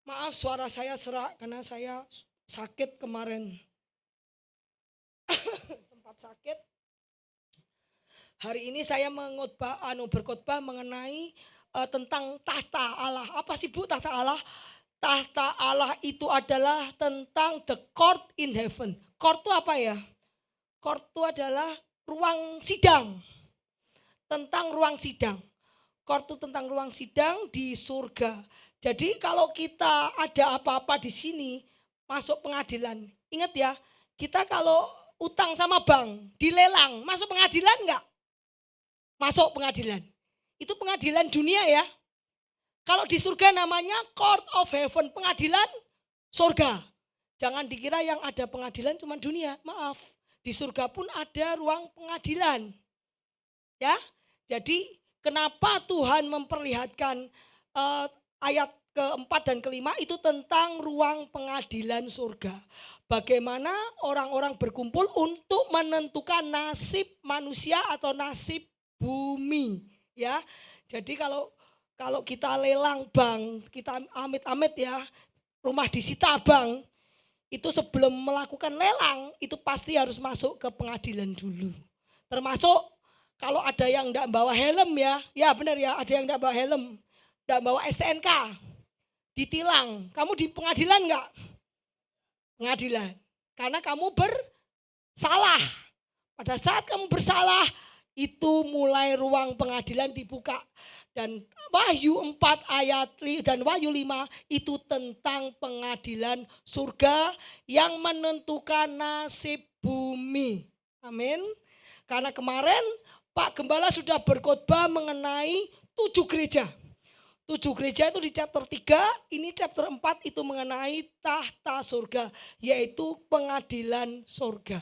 Maaf suara saya serak karena saya sakit kemarin. Sempat sakit. Hari ini saya berkhotbah mengenai tentang tahta Allah. Apa sih Bu tahta Allah? Tahta Allah itu adalah tentang the court in heaven. Court itu apa ya? Court itu adalah ruang sidang. Tentang ruang sidang. Court itu tentang ruang sidang di surga. Jadi kalau kita ada apa-apa di sini masuk pengadilan. Ingat ya, kita kalau utang sama bank dilelang masuk pengadilan enggak? Masuk pengadilan. Itu pengadilan dunia ya. Kalau di surga namanya court of heaven, pengadilan surga. Jangan dikira yang ada pengadilan cuma dunia, maaf. Di surga pun ada ruang pengadilan. Ya. Jadi kenapa Tuhan memperlihatkan ayat keempat dan kelima itu tentang ruang pengadilan surga. Bagaimana orang-orang berkumpul untuk menentukan nasib manusia atau nasib bumi. Ya, jadi kalau kita lelang bank, kita amit-amit ya, rumah disita bank, itu sebelum melakukan lelang itu pasti harus masuk ke pengadilan dulu. Termasuk kalau ada yang enggak bawa helm ya benar ya, ada yang enggak bawa helm, enggak bawa STNK, ditilang. Kamu di pengadilan enggak? Pengadilan. Karena kamu bersalah. Pada saat kamu bersalah, itu mulai ruang pengadilan dibuka. Dan Wahyu 4 ayat dan Wahyu 5 itu tentang pengadilan surga yang menentukan nasib bumi. Amin. Karena kemarin Pak Gembala sudah berkhotbah mengenai 7 gereja. 7 gereja itu di chapter 3, ini chapter 4 itu mengenai tahta surga, yaitu pengadilan surga.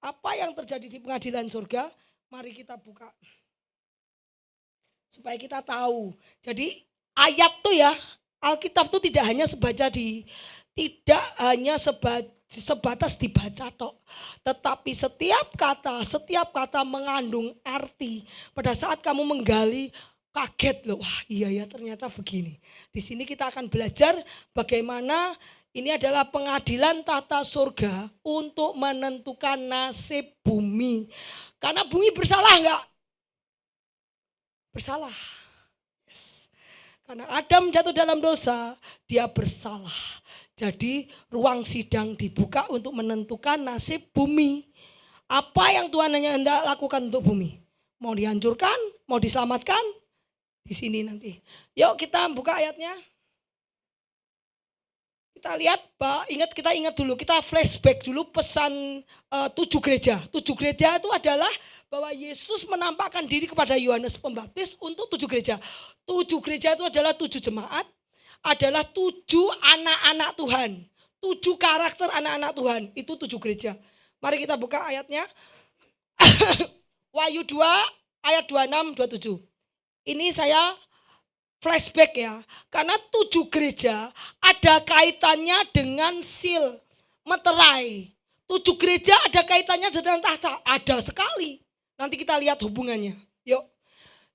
Apa yang terjadi di pengadilan surga? Mari kita buka. Supaya kita tahu. Jadi ayat tuh ya, Alkitab tuh tidak hanya sebatas dibaca tok. Tetapi setiap kata mengandung arti. Pada saat kamu menggali, kaget loh, wah iya ya ternyata begini. Di sini kita akan belajar bagaimana ini adalah pengadilan tahta surga untuk menentukan nasib bumi. Karena bumi bersalah enggak? Bersalah. Yes. Karena Adam jatuh dalam dosa, dia bersalah. Jadi ruang sidang dibuka untuk menentukan nasib bumi. Apa yang Tuhan hanya hendak lakukan untuk bumi? Mau dihancurkan? Mau diselamatkan? Di sini nanti. Yuk kita buka ayatnya. Kita lihat, kita ingat dulu, kita flashback dulu pesan 7 gereja. 7 gereja itu adalah bahwa Yesus menampakkan diri kepada Yohanes Pembaptis untuk 7 gereja. 7 gereja itu adalah 7 jemaat, adalah 7 anak-anak Tuhan. 7 karakter anak-anak Tuhan, itu 7 gereja. Mari kita buka ayatnya. Wahyu 2 ayat 26, 27. Ini saya flashback ya, karena 7 gereja ada kaitannya dengan seal, meterai. 7 gereja ada kaitannya dengan tahta, ada sekali. Nanti kita lihat hubungannya. Yuk.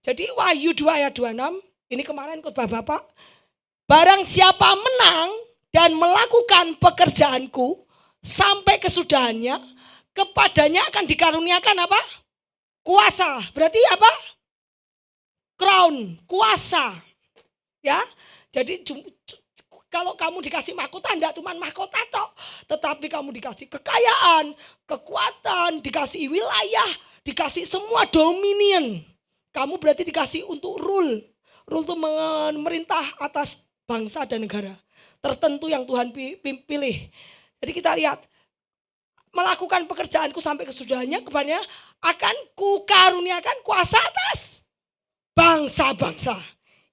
Jadi Wahyu 2 ayat 26, ini kemarin khotbah Bapak. Barang siapa menang dan melakukan pekerjaanku sampai kesudahannya, kepadanya akan dikaruniakan apa? Kuasa. Berarti apa? Crown, kuasa. Ya, jadi kalau kamu dikasih mahkota, enggak cuma mahkota tok, tetapi kamu dikasih kekayaan, kekuatan, dikasih wilayah, dikasih semua dominion. Kamu berarti dikasih untuk rule. Rule itu memerintah atas bangsa dan negara tertentu yang Tuhan pilih. Jadi kita lihat, melakukan pekerjaanku sampai kesudahannya, kepadanya akan kukaruniakan kuasa atas bangsa-bangsa.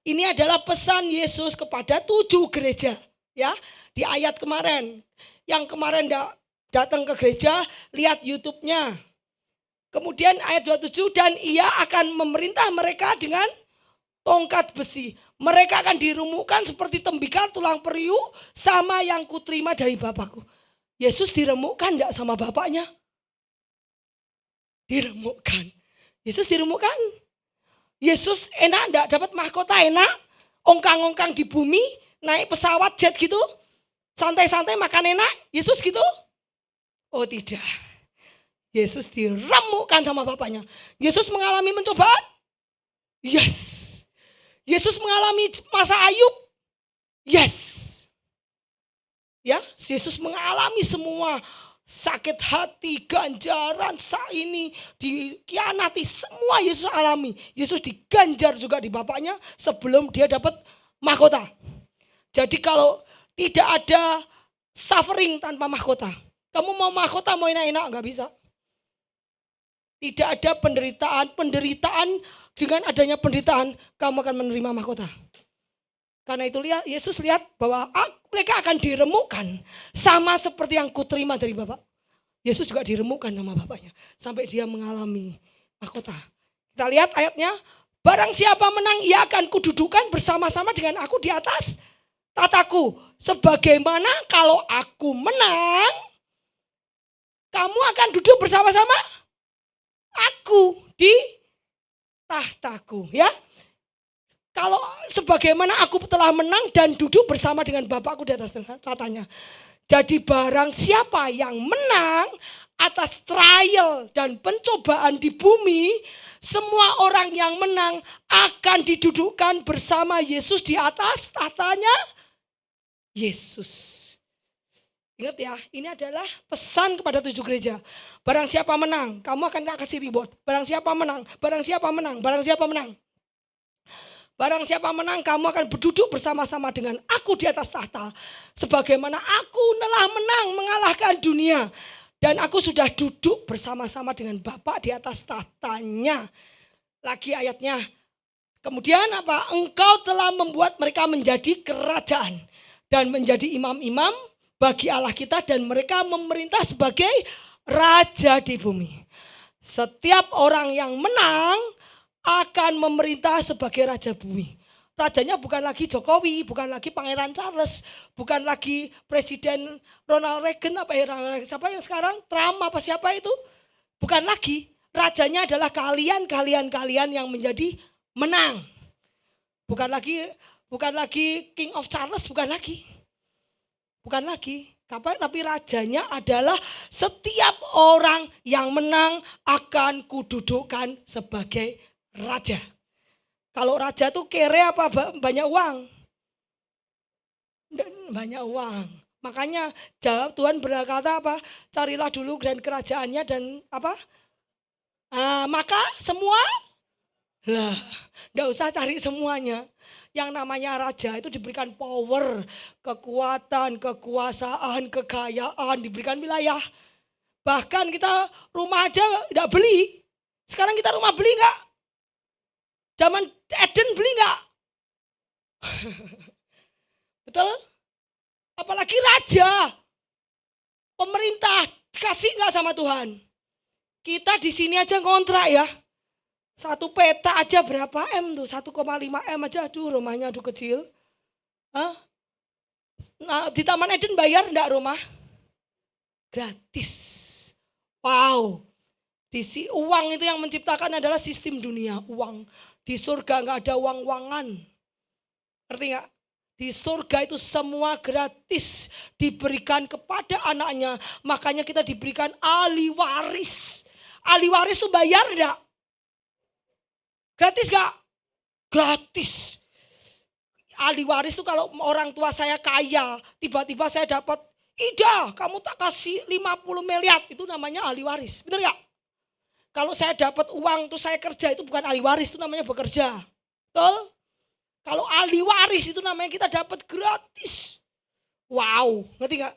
Ini adalah pesan Yesus kepada 7 gereja. Ya, di ayat kemarin. Yang kemarin datang ke gereja, lihat YouTube-nya. Kemudian ayat 27, dan ia akan memerintah mereka dengan tongkat besi. Mereka akan diremukkan seperti tembikar tulang periuk sama yang kuterima dari Bapakku. Yesus diremukkan enggak sama Bapaknya? Diremukkan. Yesus diremukkan. Yesus enak enggak dapat mahkota enak, ongkang-ongkang di bumi, naik pesawat jet gitu, santai-santai makan enak, Yesus gitu? Oh tidak. Yesus diremukkan sama bapaknya. Yesus mengalami pencobaan? Yes. Yesus mengalami masa Ayub? Yes. Ya, Yesus mengalami semua sakit hati, ganjaran, ini dikhianati, semua Yesus alami. Yesus diganjar juga di bapaknya sebelum dia dapat mahkota. Jadi kalau tidak ada suffering tanpa mahkota, kamu mau mahkota mau enak-enak nggak bisa. Tidak ada penderitaan dengan adanya penderitaan kamu akan menerima mahkota. Karena itu Yesus lihat bahwa mereka akan diremukkan sama seperti yang kuterima dari Bapak. Yesus juga diremukkan sama Bapaknya sampai dia mengalami mahkota. Kita lihat ayatnya, barang siapa menang ia akan kududukan bersama-sama dengan aku di atas tataku. Sebagaimana kalau aku menang, kamu akan duduk bersama-sama aku di tahtaku, ya. Kalau sebagaimana aku telah menang dan duduk bersama dengan Bapakku di atas tatanya. Jadi barang siapa yang menang atas trial dan pencobaan di bumi, semua orang yang menang akan didudukkan bersama Yesus di atas tatanya Yesus. Ingat ya, ini adalah pesan kepada 7 gereja. Barang siapa menang, kamu akan kasih reward. Barang siapa menang, barang siapa menang, barang siapa menang. Barang siapa menang, kamu akan berduduk bersama-sama dengan aku di atas tahta. Sebagaimana aku telah menang mengalahkan dunia. Dan aku sudah duduk bersama-sama dengan Bapa di atas tahtanya. Lagi ayatnya. Kemudian apa? Engkau telah membuat mereka menjadi kerajaan. Dan menjadi imam-imam bagi Allah kita. Dan mereka memerintah sebagai raja di bumi. Setiap orang yang menang akan memerintah sebagai raja bumi. Rajanya bukan lagi Jokowi, bukan lagi Pangeran Charles, bukan lagi Presiden Ronald Reagan siapa yang sekarang Trump apa siapa itu? Bukan lagi. Rajanya adalah kalian yang menjadi menang. Bukan lagi King of Charles, bukan lagi. Bukan lagi. Tapi rajanya adalah setiap orang yang menang akan kududukkan sebagai raja. Kalau raja tuh kere apa banyak uang? Banyak uang. Makanya Tuhan berkata apa? Carilah dulu dan kerajaannya dan apa? Maka semua lah, enggak usah cari semuanya. Yang namanya raja itu diberikan power, kekuatan, kekuasaan, kekayaan, diberikan wilayah. Bahkan kita rumah aja enggak beli. Sekarang kita rumah beli enggak? Zaman Eden beli enggak? Betul? Apalagi raja. Pemerintah dikasih enggak sama Tuhan? Kita di sini aja ngontrak ya. Satu peta aja berapa M tuh? 1,5 M aja. Aduh rumahnya aduh kecil. Nah, di Taman Eden bayar enggak rumah? Gratis. Wow. Uang itu yang menciptakan adalah sistem dunia. Uang. Di surga enggak ada uang-uangan. Ngerti enggak? Di surga itu semua gratis diberikan kepada anaknya. Makanya kita diberikan ahli waris. Ahli waris itu bayar enggak? Gratis enggak? Gratis. Ahli waris itu kalau orang tua saya kaya, tiba-tiba saya dapat, Ida kamu tak kasih 50 miliar, itu namanya ahli waris. Benar enggak? Kalau saya dapat uang terus saya kerja, itu bukan ahli waris, itu namanya bekerja. Betul? Kalau ahli waris itu namanya kita dapat gratis. Wow, ngerti gak?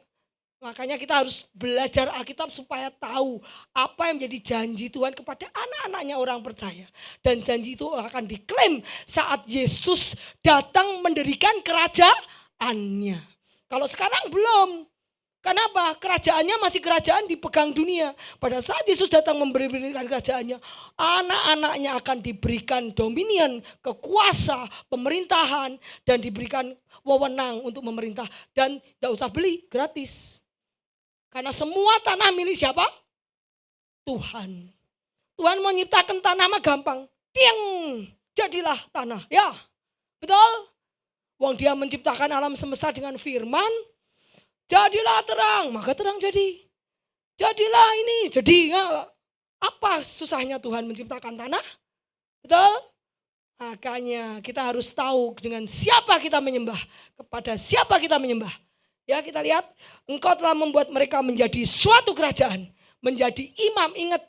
Makanya kita harus belajar Alkitab supaya tahu apa yang menjadi janji Tuhan kepada anak-anaknya orang percaya. Dan janji itu akan diklaim saat Yesus datang mendirikan kerajaannya. Kalau sekarang belum. Kenapa? Kerajaannya masih kerajaan dipegang dunia. Pada saat Yesus datang memberikan kerajaannya, anak-anaknya akan diberikan dominion, kekuasa, pemerintahan, dan diberikan wewenang untuk memerintah. Dan tidak usah beli, gratis. Karena semua tanah milik siapa? Tuhan. Tuhan mau nyiptakan tanah mah gampang. Tiang, jadilah tanah. Ya, betul? Wong dia menciptakan alam semesta dengan firman. Jadilah terang, maka terang jadi. Jadilah ini, jadi. Apa susahnya Tuhan menciptakan tanah? Betul? Makanya kita harus tahu dengan siapa kita menyembah. Kepada siapa kita menyembah. Ya, kita lihat, engkau telah membuat mereka menjadi suatu kerajaan. Menjadi imam. Ingat,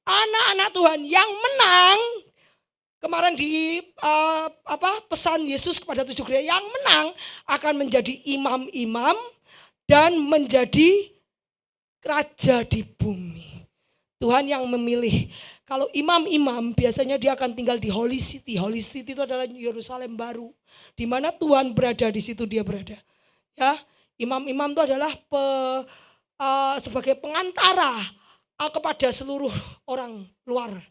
anak-anak Tuhan yang menang. Kemarin di pesan Yesus kepada 7 gereja, yang menang akan menjadi imam-imam dan menjadi raja di bumi. Tuhan yang memilih. Kalau imam-imam biasanya dia akan tinggal di Holy City. Holy City itu adalah Yerusalem baru. Di mana Tuhan berada, di situ dia berada. Ya, imam-imam itu adalah sebagai pengantara kepada seluruh orang luar.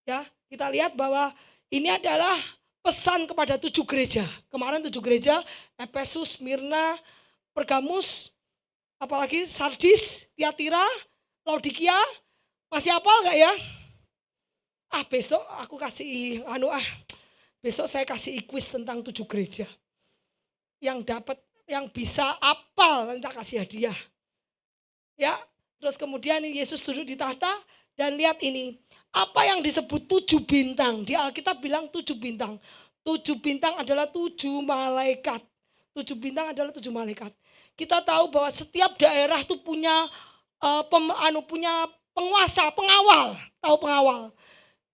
Ya, kita lihat bahwa ini adalah pesan kepada 7 gereja. Kemarin 7 gereja, Efesus, Smyrna, Pergamus, apalagi Sardis, Tiatira, Laodikia. Masih hafal gak ya? Besok aku kasih besok saya kasih kuis tentang 7 gereja. Yang bisa hafal nanti tak kasih hadiah. Ya, terus kemudian Yesus duduk di tahta dan lihat ini. Apa yang disebut 7 bintang? Di Alkitab bilang 7 bintang. 7 bintang adalah 7 malaikat. 7 bintang adalah 7 malaikat. Kita tahu bahwa setiap daerah itu punya punya penguasa, pengawal. Tahu pengawal.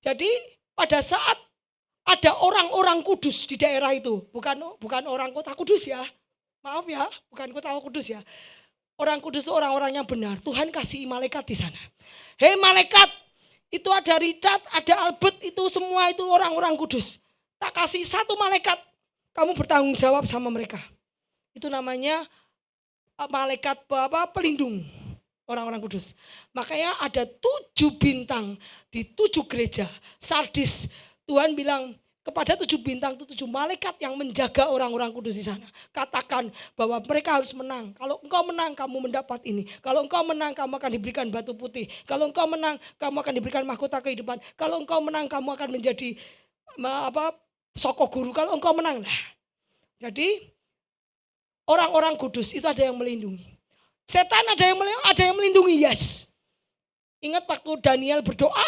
Jadi pada saat ada orang-orang kudus di daerah itu. Bukan orang kota kudus ya. Maaf ya, bukan kota kudus ya. Orang kudus itu orang-orang yang benar. Tuhan kasih malaikat di sana. Hei malaikat, itu ada Richard, ada Albert, itu semua itu orang-orang kudus. Tak kasih satu malaikat, kamu bertanggung jawab sama mereka. Itu namanya malaikat pelindung orang-orang kudus. Makanya ada 7 bintang di 7 gereja. Sardis, Tuhan bilang kepada 7 bintang itu 7 malaikat yang menjaga orang-orang kudus di sana. Katakan bahwa mereka harus menang. Kalau engkau menang, kamu mendapat ini. Kalau engkau menang, kamu akan diberikan batu putih. Kalau engkau menang, kamu akan diberikan mahkota kehidupan. Kalau engkau menang, kamu akan menjadi soko guru. Kalau engkau menang lah. Jadi orang-orang kudus itu ada yang melindungi. Setan ada yang melindungi, yes. Ingat waktu Daniel berdoa,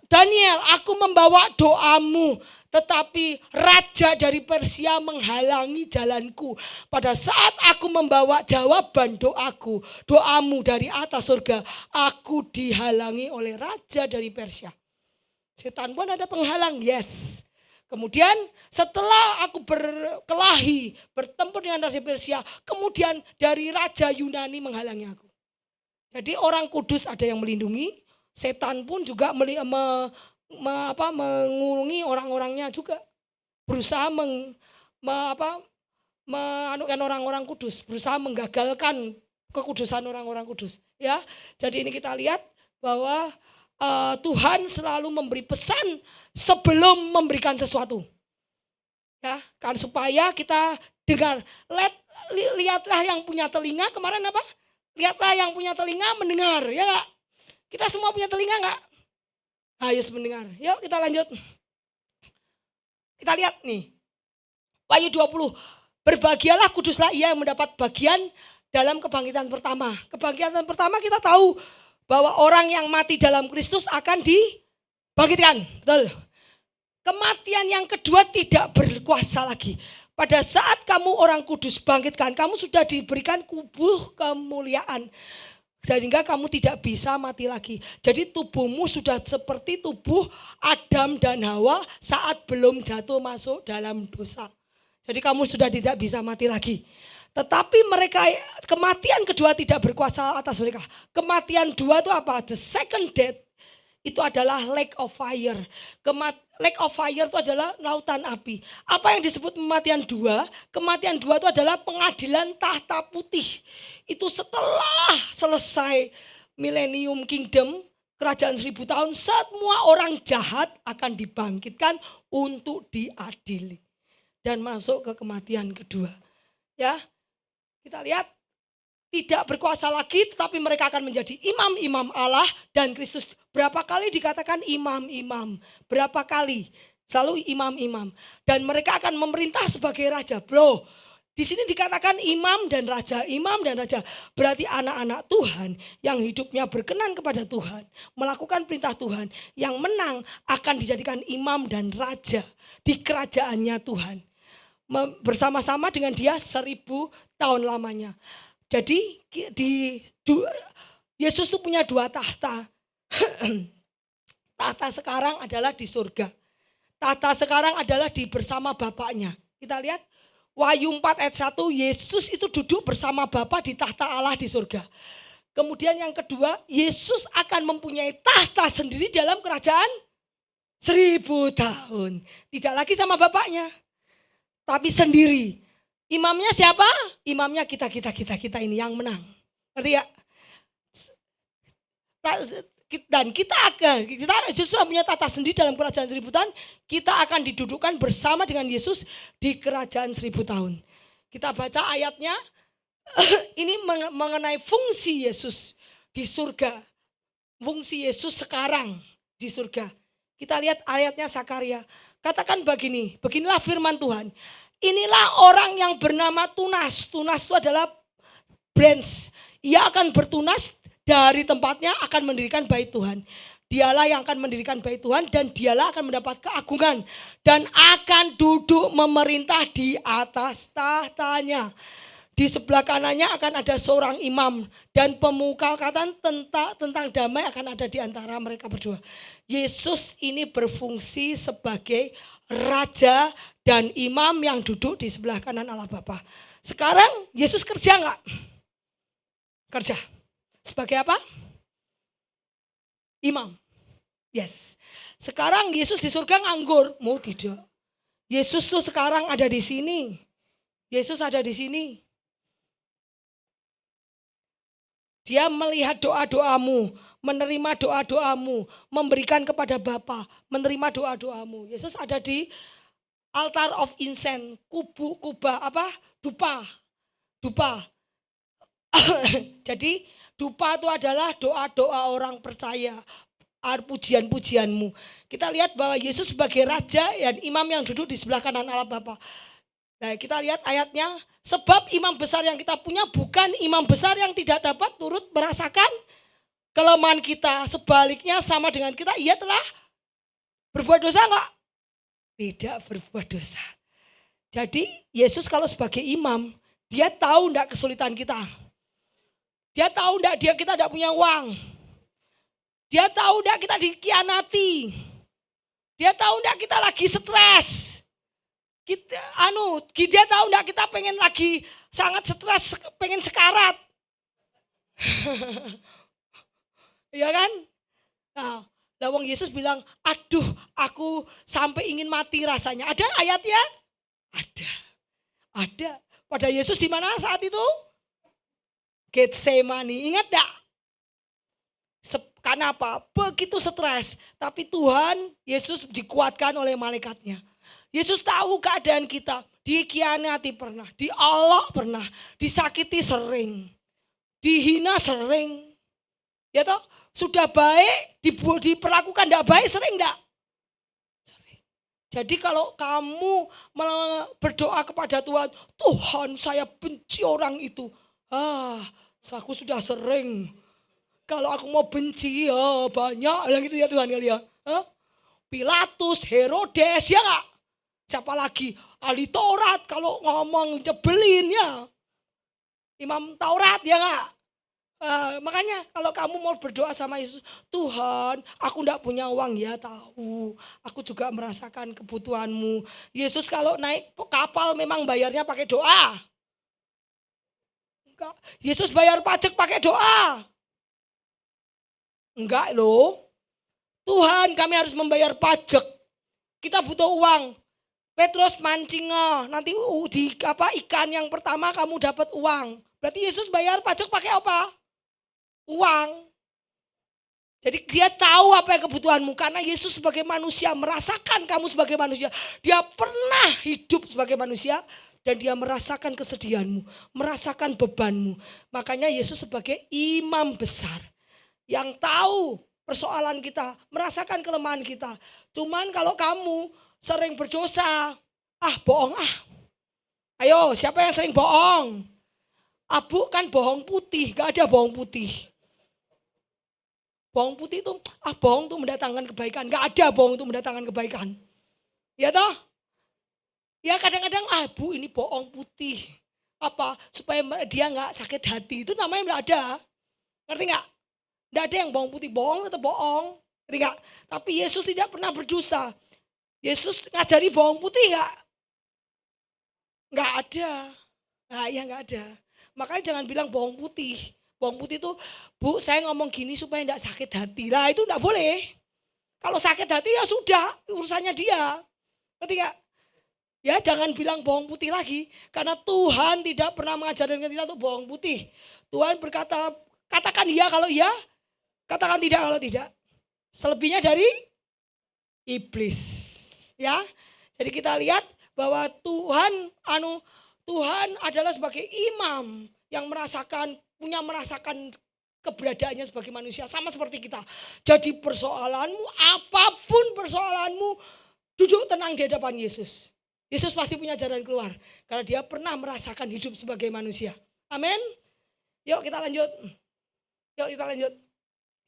Daniel, aku membawa doamu, tetapi raja dari Persia menghalangi jalanku. Pada saat aku membawa jawaban doamu dari atas surga, aku dihalangi oleh raja dari Persia. Setan pun ada penghalang, yes. Kemudian setelah aku berkelahi, bertempur dengan raja Persia, kemudian dari raja Yunani menghalangi aku. Jadi orang kudus ada yang melindungi, setan pun juga mengurungi orang-orangnya juga. Berusaha menaklukkan orang-orang kudus, berusaha menggagalkan kekudusan orang-orang kudus. Ya, jadi ini kita lihat bahwa Tuhan selalu memberi pesan sebelum memberikan sesuatu. Ya, kan supaya kita dengar. Lihatlah yang punya telinga, kemarin apa? Lihatlah yang punya telinga mendengar, ya enggak? Kita semua punya telinga enggak? Ayo mendengar. Yuk kita lanjut. Kita lihat nih. Wahyu 20. Berbahagialah kuduslah ia yang mendapat bagian dalam kebangkitan pertama. Kebangkitan pertama kita tahu bahwa orang yang mati dalam Kristus akan dibangkitkan. Betul. Kematian yang kedua tidak berkuasa lagi. Pada saat kamu orang kudus bangkitkan, kamu sudah diberikan kubuh kemuliaan. Sehingga kamu tidak bisa mati lagi. Jadi tubuhmu sudah seperti tubuh Adam dan Hawa saat belum jatuh masuk dalam dosa. Jadi kamu sudah tidak bisa mati lagi. Tetapi mereka, kematian kedua tidak berkuasa atas mereka. Kematian dua itu apa? The second death itu adalah lake of fire. Lake of fire itu adalah lautan api. Apa yang disebut kematian dua? Kematian dua itu adalah pengadilan tahta putih. Itu setelah selesai millennium kingdom, kerajaan 1000 tahun, semua orang jahat akan dibangkitkan untuk diadili. Dan masuk ke kematian kedua. Ya. Kita lihat tidak berkuasa lagi, tetapi mereka akan menjadi imam-imam Allah dan Kristus. Berapa kali dikatakan imam-imam? Berapa kali? Selalu imam-imam. Dan mereka akan memerintah sebagai raja. Bro, di sini dikatakan imam dan raja. Imam dan raja berarti anak-anak Tuhan yang hidupnya berkenan kepada Tuhan. Melakukan perintah Tuhan. Yang menang akan dijadikan imam dan raja di kerajaannya Tuhan. Bersama-sama dengan dia 1000 tahun lamanya. Jadi Yesus itu punya 2 tahta. Tahta sekarang adalah di surga. Tahta sekarang adalah di bersama Bapaknya. Kita lihat Wahyu 4 ayat 1, Yesus itu duduk bersama Bapa di tahta Allah di surga. Kemudian yang kedua, Yesus akan mempunyai tahta sendiri dalam kerajaan 1000 tahun. Tidak lagi sama Bapaknya, tapi sendiri. Imamnya siapa? Imamnya kita ini yang menang. Ngerti ya? Dan kita Yesus punya tahta sendiri dalam kerajaan 1000 tahun. Kita akan didudukkan bersama dengan Yesus di kerajaan 1000 tahun. Kita baca ayatnya. Ini mengenai fungsi Yesus di surga. Fungsi Yesus sekarang di surga. Kita lihat ayatnya Zakaria. Katakan beginilah firman Tuhan. Inilah orang yang bernama Tunas. Tunas itu adalah branch. Ia akan bertunas dari tempatnya, akan mendirikan bait Tuhan. Dialah yang akan mendirikan bait Tuhan dan dialah akan mendapat keagungan. Dan akan duduk memerintah di atas tahtanya. Di sebelah kanannya akan ada seorang imam. Dan pemufakatan tentang damai akan ada di antara mereka berdua. Yesus ini berfungsi sebagai raja dan imam yang duduk di sebelah kanan Allah Bapa. Sekarang Yesus kerja enggak? Kerja. Sebagai apa? Imam. Yes. Sekarang Yesus di surga nganggur? Mau tidak. Yesus tuh sekarang ada di sini. Yesus ada di sini. Dia melihat doa-doamu, menerima doa-doamu, memberikan kepada Bapa, menerima doa-doamu. Yesus ada di altar of incense, dupa. Jadi dupa itu adalah doa-doa orang percaya, pujian-pujianmu. Kita lihat bahwa Yesus sebagai raja dan imam yang duduk di sebelah kanan Allah Bapa. Nah, kita lihat ayatnya, sebab imam besar yang kita punya bukan imam besar yang tidak dapat turut merasakan kelemahan kita. Sebaliknya sama dengan kita, ia telah berbuat dosa enggak? Tidak berbuat dosa. Jadi Yesus kalau sebagai imam, dia tahu enggak kesulitan kita. Dia tahu enggak kita enggak punya uang. Dia tahu enggak kita dikhianati. Dia tahu enggak kita lagi stres. Dia tahu enggak kita pengen lagi sangat stres, pengen sekarat. Iya kan? Nah, Wong Yesus bilang, aduh aku sampai ingin mati rasanya. Ada ayatnya? Ada. Pada Yesus di mana saat itu? Getsemani, ingat enggak? Karena apa? Begitu stres. Tapi Tuhan, Yesus dikuatkan oleh malaikatnya. Yesus tahu keadaan kita. Dikhianati pernah, diolok pernah, disakiti sering, dihina sering. Ya toh? Sudah baik, diperlakukan tidak baik sering enggak? Sering. Jadi kalau kamu berdoa kepada Tuhan, Tuhan saya benci orang itu. Aku sudah sering. Kalau aku mau benci ya banyak yang gitu ya Tuhan kali ya. Pilatus, Herodes ya enggak? Siapa lagi? Ahli Taurat kalau ngomong nyebelin ya. Imam Taurat ya enggak? Makanya kalau kamu mau berdoa sama Yesus, Tuhan aku enggak punya uang ya tahu. Aku juga merasakan kebutuhanmu. Yesus kalau naik kapal memang bayarnya pakai doa. Enggak. Yesus bayar pajak pakai doa. Enggak loh. Tuhan kami harus membayar pajak. Kita butuh uang. Petrus mancing nanti di ikan yang pertama kamu dapat uang. Berarti Yesus bayar pajak pakai apa? Uang. Jadi dia tahu apa yang kebutuhanmu. Karena Yesus sebagai manusia merasakan kamu sebagai manusia. Dia pernah hidup sebagai manusia. Dan dia merasakan kesedihanmu. Merasakan bebanmu. Makanya Yesus sebagai imam besar. Yang tahu persoalan kita. Merasakan kelemahan kita. Cuman kalau kamu sering berdosa. Bohong ah. Ayo, siapa yang sering bohong? Abu kan bohong putih, gak ada bohong putih. Bohong putih itu, bohong itu mendatangkan kebaikan. Gak ada bohong itu mendatangkan kebaikan. Ya toh? Ya kadang-kadang, Bu ini bohong putih. Supaya dia gak sakit hati. Itu namanya gak ada. Ngerti gak? Gak ada yang bohong putih. Bohong tetap bohong. Ngerti gak? Tapi Yesus tidak pernah berdosa. Yesus ngajari bohong putih gak? Gak ada. Nah ya gak ada. Makanya jangan bilang bohong putih. Bohong putih itu, Bu saya ngomong gini supaya gak sakit hati. Lah itu gak boleh. Kalau sakit hati ya sudah, urusannya dia. Ngerti gak? Ya jangan bilang bohong putih lagi. Karena Tuhan tidak pernah mengajarkan kita untuk bohong putih. Tuhan berkata, katakan iya kalau iya, katakan tidak kalau tidak. Selebihnya dari iblis. Ya, jadi kita lihat bahwa Tuhan adalah sebagai imam yang punya merasakan keberadaannya sebagai manusia sama seperti kita. Jadi persoalanmu, apapun persoalanmu, duduk tenang di hadapan Yesus. Yesus pasti punya jalan keluar karena dia pernah merasakan hidup sebagai manusia. Amin. Yuk kita lanjut.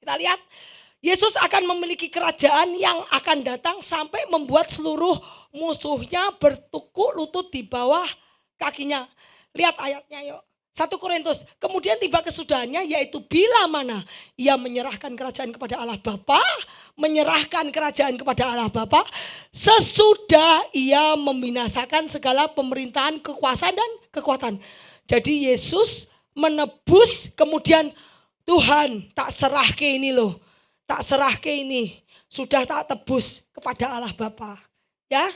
Kita lihat Yesus akan memiliki kerajaan yang akan datang sampai membuat seluruh musuhnya bertukuk lutut di bawah kakinya. Lihat ayatnya yuk. 1 Korintus, kemudian tiba kesudahannya yaitu bila mana ia menyerahkan kerajaan kepada Allah Bapa, sesudah ia membinasakan segala pemerintahan, kekuasaan dan kekuatan. Jadi Yesus menebus, kemudian Tuhan tak serah ke ini loh, tak serah ke ini, sudah tak tebus kepada Allah Bapa. Ya,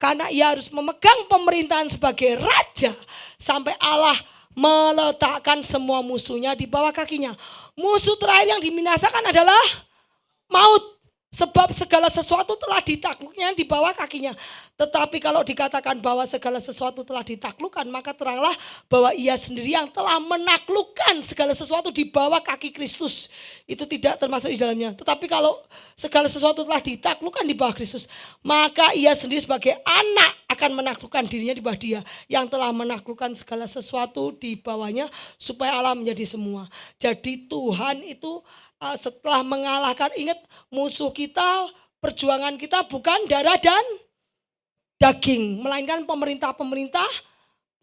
karena ia harus memegang pemerintahan sebagai raja sampai Allah meletakkan semua musuhnya di bawah kakinya. Musuh terakhir yang diminasakan adalah maut. Sebab segala sesuatu telah ditakluknya di bawah kakinya. Tetapi kalau dikatakan bahwa segala sesuatu telah ditaklukkan, maka teranglah bahwa ia sendiri yang telah menaklukkan segala sesuatu di bawah kaki Kristus. Itu tidak termasuk di dalamnya. Tetapi kalau segala sesuatu telah ditaklukkan di bawah Kristus, maka ia sendiri sebagai anak akan menaklukkan dirinya di bawah dia yang telah menaklukkan segala sesuatu di bawahnya supaya Allah menjadi semua. Jadi Tuhan itu setelah mengalahkan, ingat musuh kita, perjuangan kita bukan darah dan daging, melainkan pemerintah-pemerintah,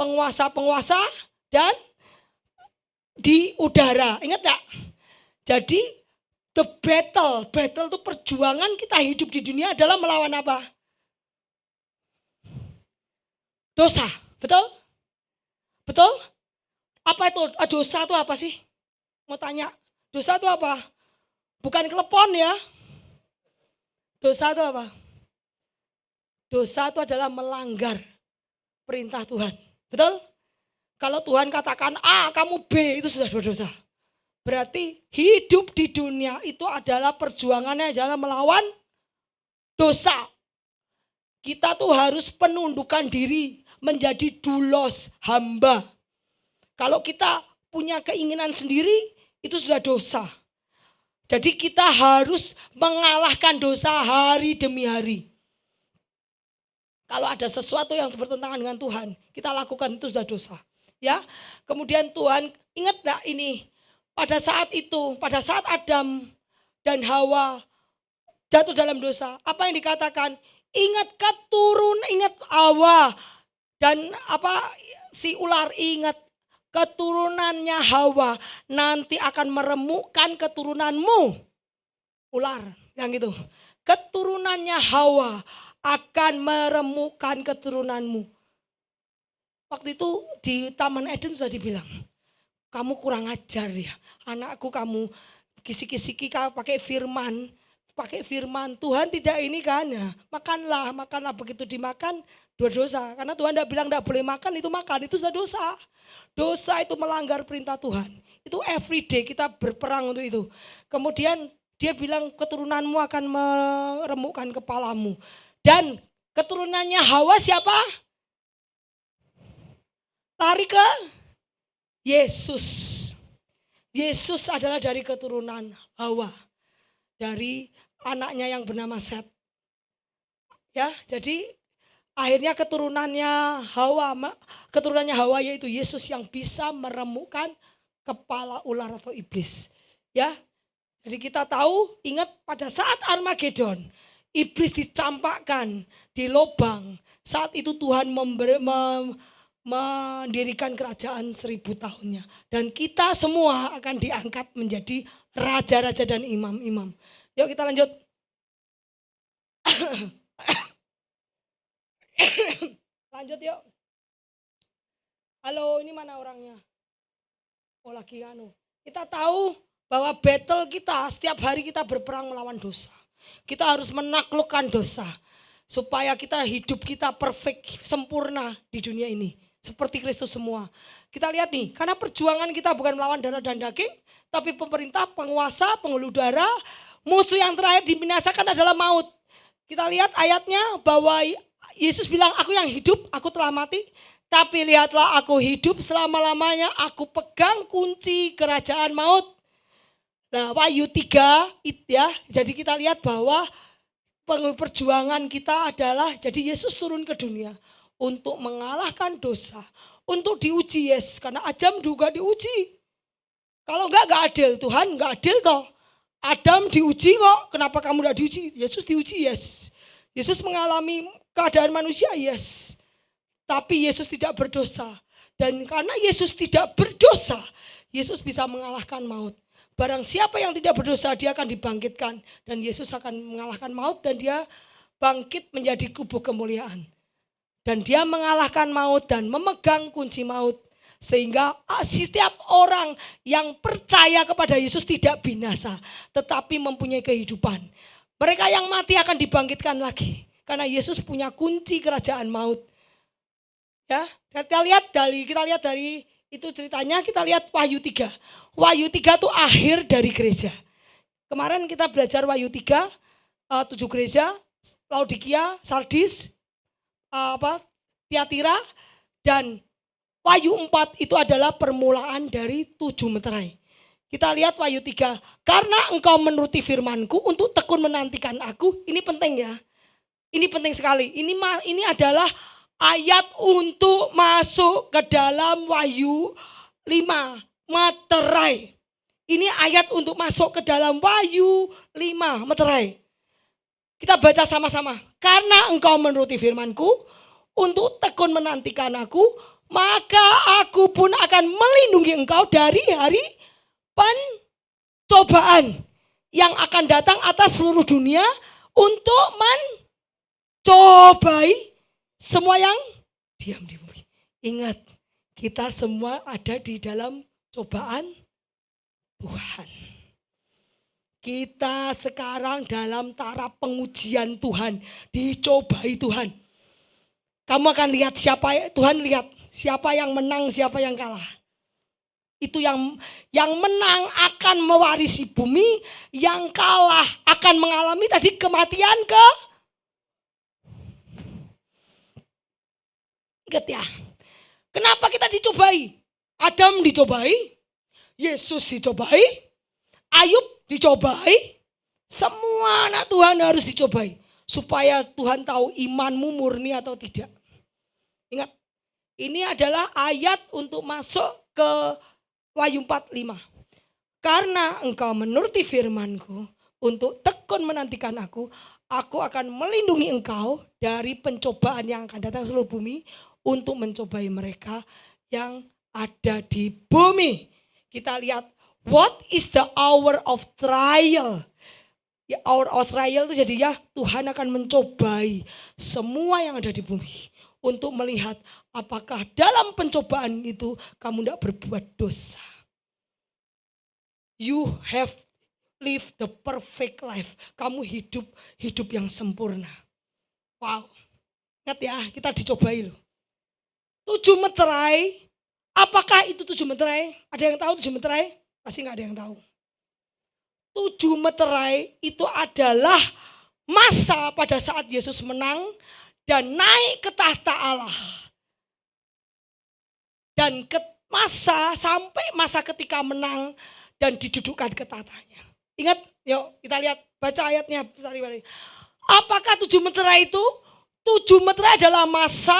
penguasa-penguasa dan di udara. Ingat gak? Jadi the battle itu perjuangan kita hidup di dunia adalah melawan apa? Dosa, betul? Betul? Apa itu? Dosa itu apa sih? Mau tanya. Dosa itu apa? Bukan klepon ya. Dosa itu apa? Dosa itu adalah melanggar perintah Tuhan. Betul? Kalau Tuhan katakan A, kamu B, itu sudah berdosa. Berarti hidup di dunia itu adalah perjuangannya adalah melawan dosa. Kita tuh harus penundukan diri menjadi doulos, hamba. Kalau kita punya keinginan sendiri, itu sudah dosa. Jadi kita harus mengalahkan dosa hari demi hari. Kalau ada sesuatu yang bertentangan dengan Tuhan, kita lakukan itu sudah dosa. Ya, kemudian Tuhan ingat gak ini? Pada saat itu, pada saat Adam dan Hawa jatuh dalam dosa, apa yang dikatakan? Ingat Hawa dan si ular, ingat keturunannya Hawa nanti akan meremukkan keturunanmu. Ular yang itu. Keturunannya Hawa akan meremukkan keturunanmu. Waktu itu di Taman Eden sudah dibilang, kamu kurang ajar ya. Anakku kamu kisi-kisiki pakai firman. Tuhan tidak ini kan ya. Makanlah begitu dimakan dua dosa. Karena Tuhan tidak bilang tidak boleh makan, itu makan, itu sudah dosa. Dosa itu melanggar perintah Tuhan. Itu everyday kita berperang untuk itu. Kemudian dia bilang keturunanmu akan meremukkan kepalamu. Dan keturunannya Hawa siapa? Lari ke Yesus. Yesus adalah dari keturunan Hawa. Dari anaknya yang bernama Set. Ya, jadi akhirnya keturunannya Hawa yaitu Yesus yang bisa meremukkan kepala ular atau iblis. Ya. Jadi kita tahu, ingat pada saat Armageddon, iblis dicampakkan di lubang. Saat itu Tuhan mendirikan kerajaan 1000 tahunnya. Dan kita semua akan diangkat menjadi raja-raja dan imam-imam. Yuk kita lanjut. Lanjut yuk. Halo, ini mana orangnya? Oh lagi anu. Kita tahu bahwa battle kita setiap hari kita berperang melawan dosa. Kita harus menaklukkan dosa supaya hidup kita perfect, sempurna di dunia ini. Seperti Kristus semua. Kita lihat nih, karena perjuangan kita bukan melawan darah dan daging, tapi pemerintah, penguasa, penghulu darah, musuh yang terakhir dibinasakan adalah maut. Kita lihat ayatnya bahwa Yesus bilang, aku yang hidup, aku telah mati. Tapi lihatlah aku hidup selama-lamanya, aku pegang kunci kerajaan maut. Nah Wahyu 3 ya, jadi kita lihat bahwa perjuangan kita adalah, jadi Yesus turun ke dunia untuk mengalahkan dosa. Untuk diuji yes, karena Adam juga diuji. Kalau enggak adil, Tuhan enggak adil toh. Adam diuji kok, kenapa kamu enggak diuji? Yesus diuji yes. Yesus mengalami keadaan manusia yes. Tapi Yesus tidak berdosa. Dan karena Yesus tidak berdosa, Yesus bisa mengalahkan maut. Barang siapa yang tidak berdosa, dia akan dibangkitkan. Dan Yesus akan mengalahkan maut dan dia bangkit menjadi tubuh kemuliaan. Dan dia mengalahkan maut dan memegang kunci maut. Sehingga setiap orang yang percaya kepada Yesus tidak binasa, tetapi mempunyai kehidupan. Mereka yang mati akan dibangkitkan lagi. Karena Yesus punya kunci kerajaan maut. Ya, kita lihat dari itu ceritanya, kita lihat Wahyu 3. Wahyu 3 itu akhir dari gereja. Kemarin kita belajar Wahyu 3, 7 gereja, Laodikia, Sardis, Tiatira, dan Wahyu 4 itu adalah permulaan dari 7 meterai. Kita lihat Wahyu 3, karena engkau menuruti firmanku untuk tekun menantikan aku, ini penting ya. Ini penting sekali, ini adalah ayat untuk masuk ke dalam Wahyu 5 meterai. Ini ayat untuk masuk ke dalam Wahyu 5 meterai. Kita baca sama-sama. Karena engkau menuruti firmanku untuk tekun menantikan aku, maka aku pun akan melindungi engkau dari hari pencobaan yang akan datang atas seluruh dunia untuk mencobai semua yang diam di bumi. Ingat, kita semua ada di dalam cobaan Tuhan. Kita sekarang dalam taraf pengujian Tuhan, dicobai Tuhan. Kamu akan lihat Tuhan lihat siapa yang menang, siapa yang kalah. Itu yang menang akan mewarisi bumi, yang kalah akan mengalami tadi kematian Ingat ya, kenapa kita dicobai? Adam dicobai, Yesus dicobai, Ayub dicobai, semua anak Tuhan harus dicobai. Supaya Tuhan tahu imanmu murni atau tidak. Ingat, ini adalah ayat untuk masuk ke Wahyu 4:5. Karena engkau menuruti firmanku untuk tekun menantikan aku akan melindungi engkau dari pencobaan yang akan datang seluruh bumi untuk mencobai mereka yang ada di bumi. Kita lihat, what is the hour of trial? Ya, hour of trial itu jadi ya Tuhan akan mencobai semua yang ada di bumi untuk melihat apakah dalam pencobaan itu kamu tidak berbuat dosa. You have lived the perfect life. Kamu hidup yang sempurna. Wow. Ingat ya, kita dicobai loh. 7 meterai, apakah itu 7 meterai? Ada yang tahu 7 meterai? Pasti nggak ada yang tahu. 7 meterai itu adalah masa pada saat Yesus menang dan naik ke tahta Allah. Dan sampai masa ketika menang dan didudukkan ke tahtanya. Ingat, yuk kita lihat, baca ayatnya. Apakah 7 meterai itu 7 meterai adalah masa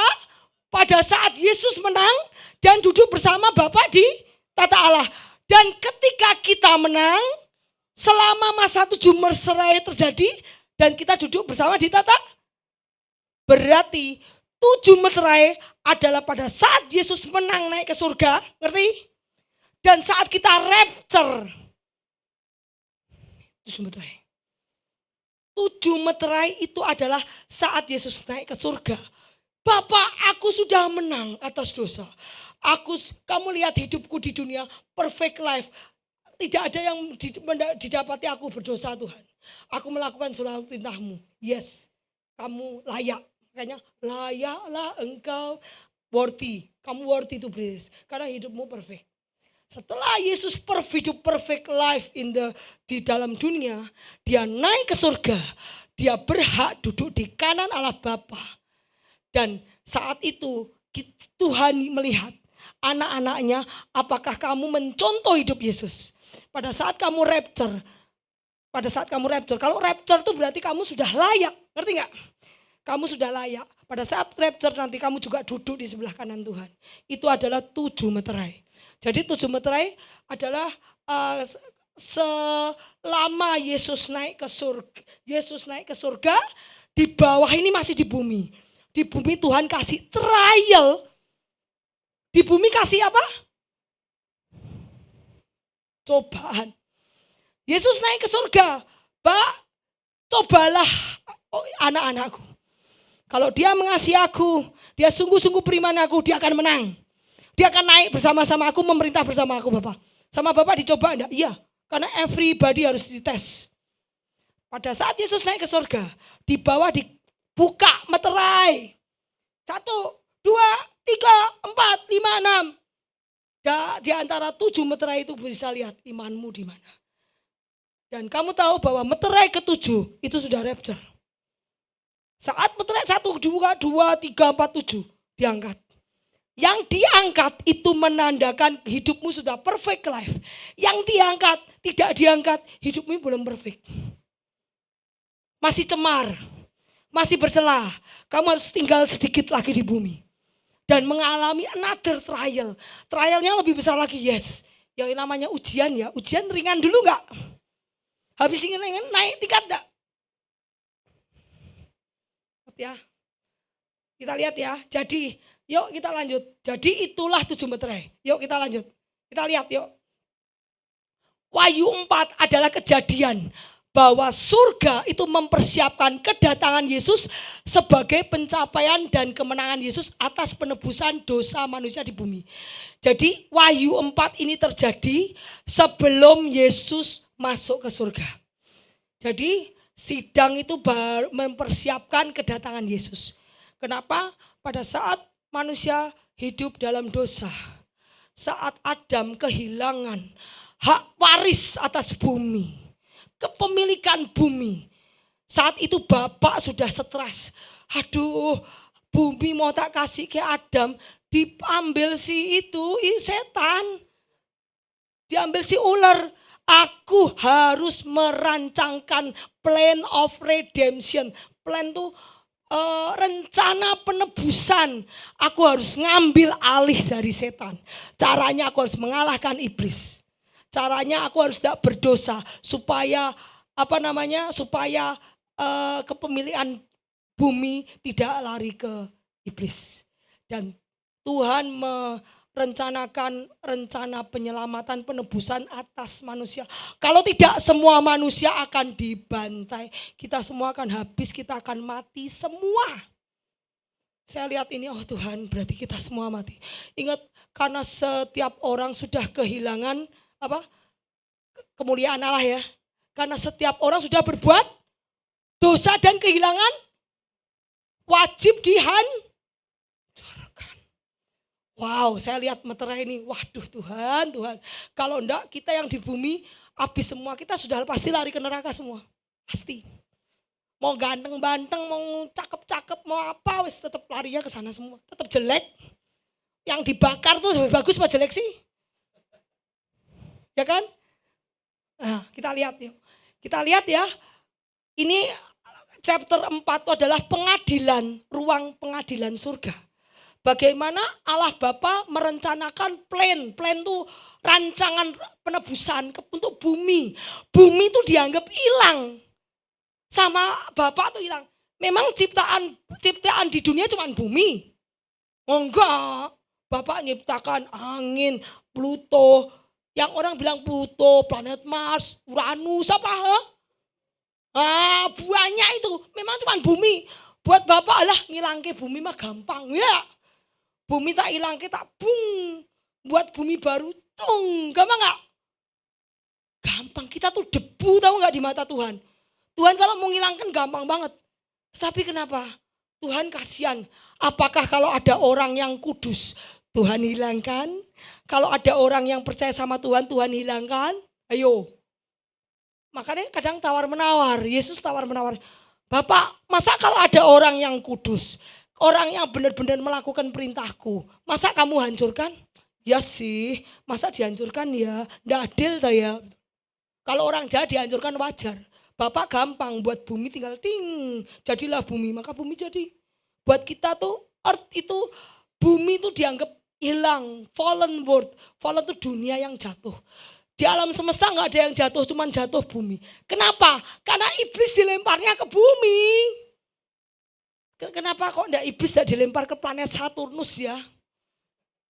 pada saat Yesus menang dan duduk bersama Bapa di tata Allah. Dan ketika kita menang, selama masa 7 meterai terjadi dan kita duduk bersama di tata, berarti 7 meterai adalah pada saat Yesus menang naik ke surga, ngerti? Dan saat kita rapture, 7 meterai. 7 meterai itu adalah saat Yesus naik ke surga. Bapak, aku sudah menang atas dosa. Kamu lihat hidupku di dunia, perfect life. Tidak ada yang didapati aku berdosa Tuhan. Aku melakukan seluruh perintah-Mu. Yes, kamu layak. Makanya layaklah engkau worthy. Kamu worthy to praise. Karena hidupmu perfect. Setelah Yesus hidup perfect life di dalam dunia, dia naik ke surga. Dia berhak duduk di kanan Allah Bapa. Dan saat itu Tuhan melihat anak-anaknya, apakah kamu mencontoh hidup Yesus. Pada saat kamu rapture, kalau rapture itu berarti kamu sudah layak, ngerti gak? Kamu sudah layak. Pada saat rapture nanti kamu juga duduk di sebelah kanan Tuhan. Itu adalah 7 meterai. Jadi 7 meterai adalah selama Yesus naik ke surga, di bawah ini masih di bumi. Di bumi Tuhan kasih trial. Di bumi kasih apa? Cobaan. Yesus naik ke surga. Pak, cobalah anak-anakku. Kalau dia mengasihi aku, dia sungguh-sungguh beriman aku, dia akan menang. Dia akan naik bersama-sama aku, memerintah bersama aku Bapak. Sama Bapak dicoba enggak? Iya, karena everybody harus dites. Pada saat Yesus naik ke surga, di bawah dibuka meterai. 1, 2, 3, 4, 5, 6. Di antara 7 meterai itu bisa lihat imanmu di mana. Dan kamu tahu bahwa meterai ke-7 itu sudah rapture. Saat meterai 1, 2, 3, 4, 7 diangkat. Yang diangkat itu menandakan hidupmu sudah perfect life. Yang diangkat, tidak diangkat, hidupmu belum perfect. Masih cemar, masih berselah. Kamu harus tinggal sedikit lagi di bumi. Dan mengalami another trial. Trialnya lebih besar lagi, yes. Yang namanya ujian ya, ujian ringan dulu enggak? Habis ini naik tingkat enggak? Ya. Kita lihat ya, jadi yuk kita lanjut. Jadi itulah 7 meterai. Yuk kita lanjut. Kita lihat yuk. Wahyu 4 adalah kejadian bahwa surga itu mempersiapkan kedatangan Yesus sebagai pencapaian dan kemenangan Yesus atas penebusan dosa manusia di bumi. Jadi Wahyu 4 ini terjadi sebelum Yesus masuk ke surga. Jadi sidang itu baru mempersiapkan kedatangan Yesus. Kenapa? Pada saat manusia hidup dalam dosa, saat Adam kehilangan hak waris atas bumi, kepemilikan bumi, saat itu Bapak sudah stres. Aduh, bumi mau tak kasih ke Adam, diambil si itu setan, diambil si ular. Aku harus merancangkan plan of redemption. Plan itu rencana penebusan. Aku harus ngambil alih dari setan. Caranya aku harus mengalahkan iblis. Caranya aku harus tidak berdosa supaya supaya kepemilikan bumi tidak lari ke iblis. Dan Tuhan merencanakan rencana penyelamatan penebusan atas manusia. Kalau tidak, semua manusia akan dibantai. Kita semua akan habis, kita akan mati semua. Saya lihat ini, oh Tuhan, berarti kita semua mati. Ingat, karena setiap orang sudah kehilangan kemuliaan Allah ya. Karena setiap orang sudah berbuat dosa dan kehilangan wajib dihancurkan. Wow, saya lihat meterai ini, waduh Tuhan. Kalau enggak, kita yang di bumi habis semua, kita sudah pasti lari ke neraka semua. Pasti. Mau ganteng-banteng, mau cakep-cakep, mau apa, wis tetap larinya ke sana semua. Tetap jelek. Yang dibakar tuh lebih bagus apa jelek sih? Ya kan? Nah, kita lihat yuk. Kita lihat ya. Ini chapter 4 itu adalah pengadilan, ruang pengadilan surga. Bagaimana Allah Bapa merencanakan plan itu rancangan penebusan untuk bumi. Bumi itu dianggap hilang. Sama Bapak tuh hilang. Memang ciptaan di dunia cuma bumi. Oh enggak. Bapak nyiptakan angin, Pluto. Yang orang bilang Pluto, planet Mars, Uranus, apa? Banyak itu. Memang cuma bumi. Buat Bapak lah ngilangke bumi mah gampang ya. Bumi tak hilangke tak bung. Buat bumi baru tung. Gampang enggak? Gampang. Kita tuh debu tahu enggak di mata Tuhan. Tuhan kalau mau ngilangkan gampang banget. Tetapi kenapa? Tuhan kasihan. Apakah kalau ada orang yang kudus, Tuhan hilangkan? Kalau ada orang yang percaya sama Tuhan, Tuhan hilangkan? Ayo. Makanya kadang tawar-menawar. Yesus tawar-menawar. Bapak, masa kalau ada orang yang kudus, orang yang benar-benar melakukan perintahku, masa kamu hancurkan? Ya sih, masa dihancurkan ya? Nggak adil toh ya. Kalau orang jahat dihancurkan wajar. Bapak gampang buat bumi tinggal jadilah bumi, maka bumi jadi. Buat kita tuh earth itu, bumi itu dianggap hilang, fallen world. Fallen itu dunia yang jatuh. Di alam semesta nggak ada yang jatuh, cuman jatuh bumi. Kenapa? Karena iblis dilemparnya ke bumi. Kenapa kok enggak iblis enggak dilempar ke planet Saturnus ya?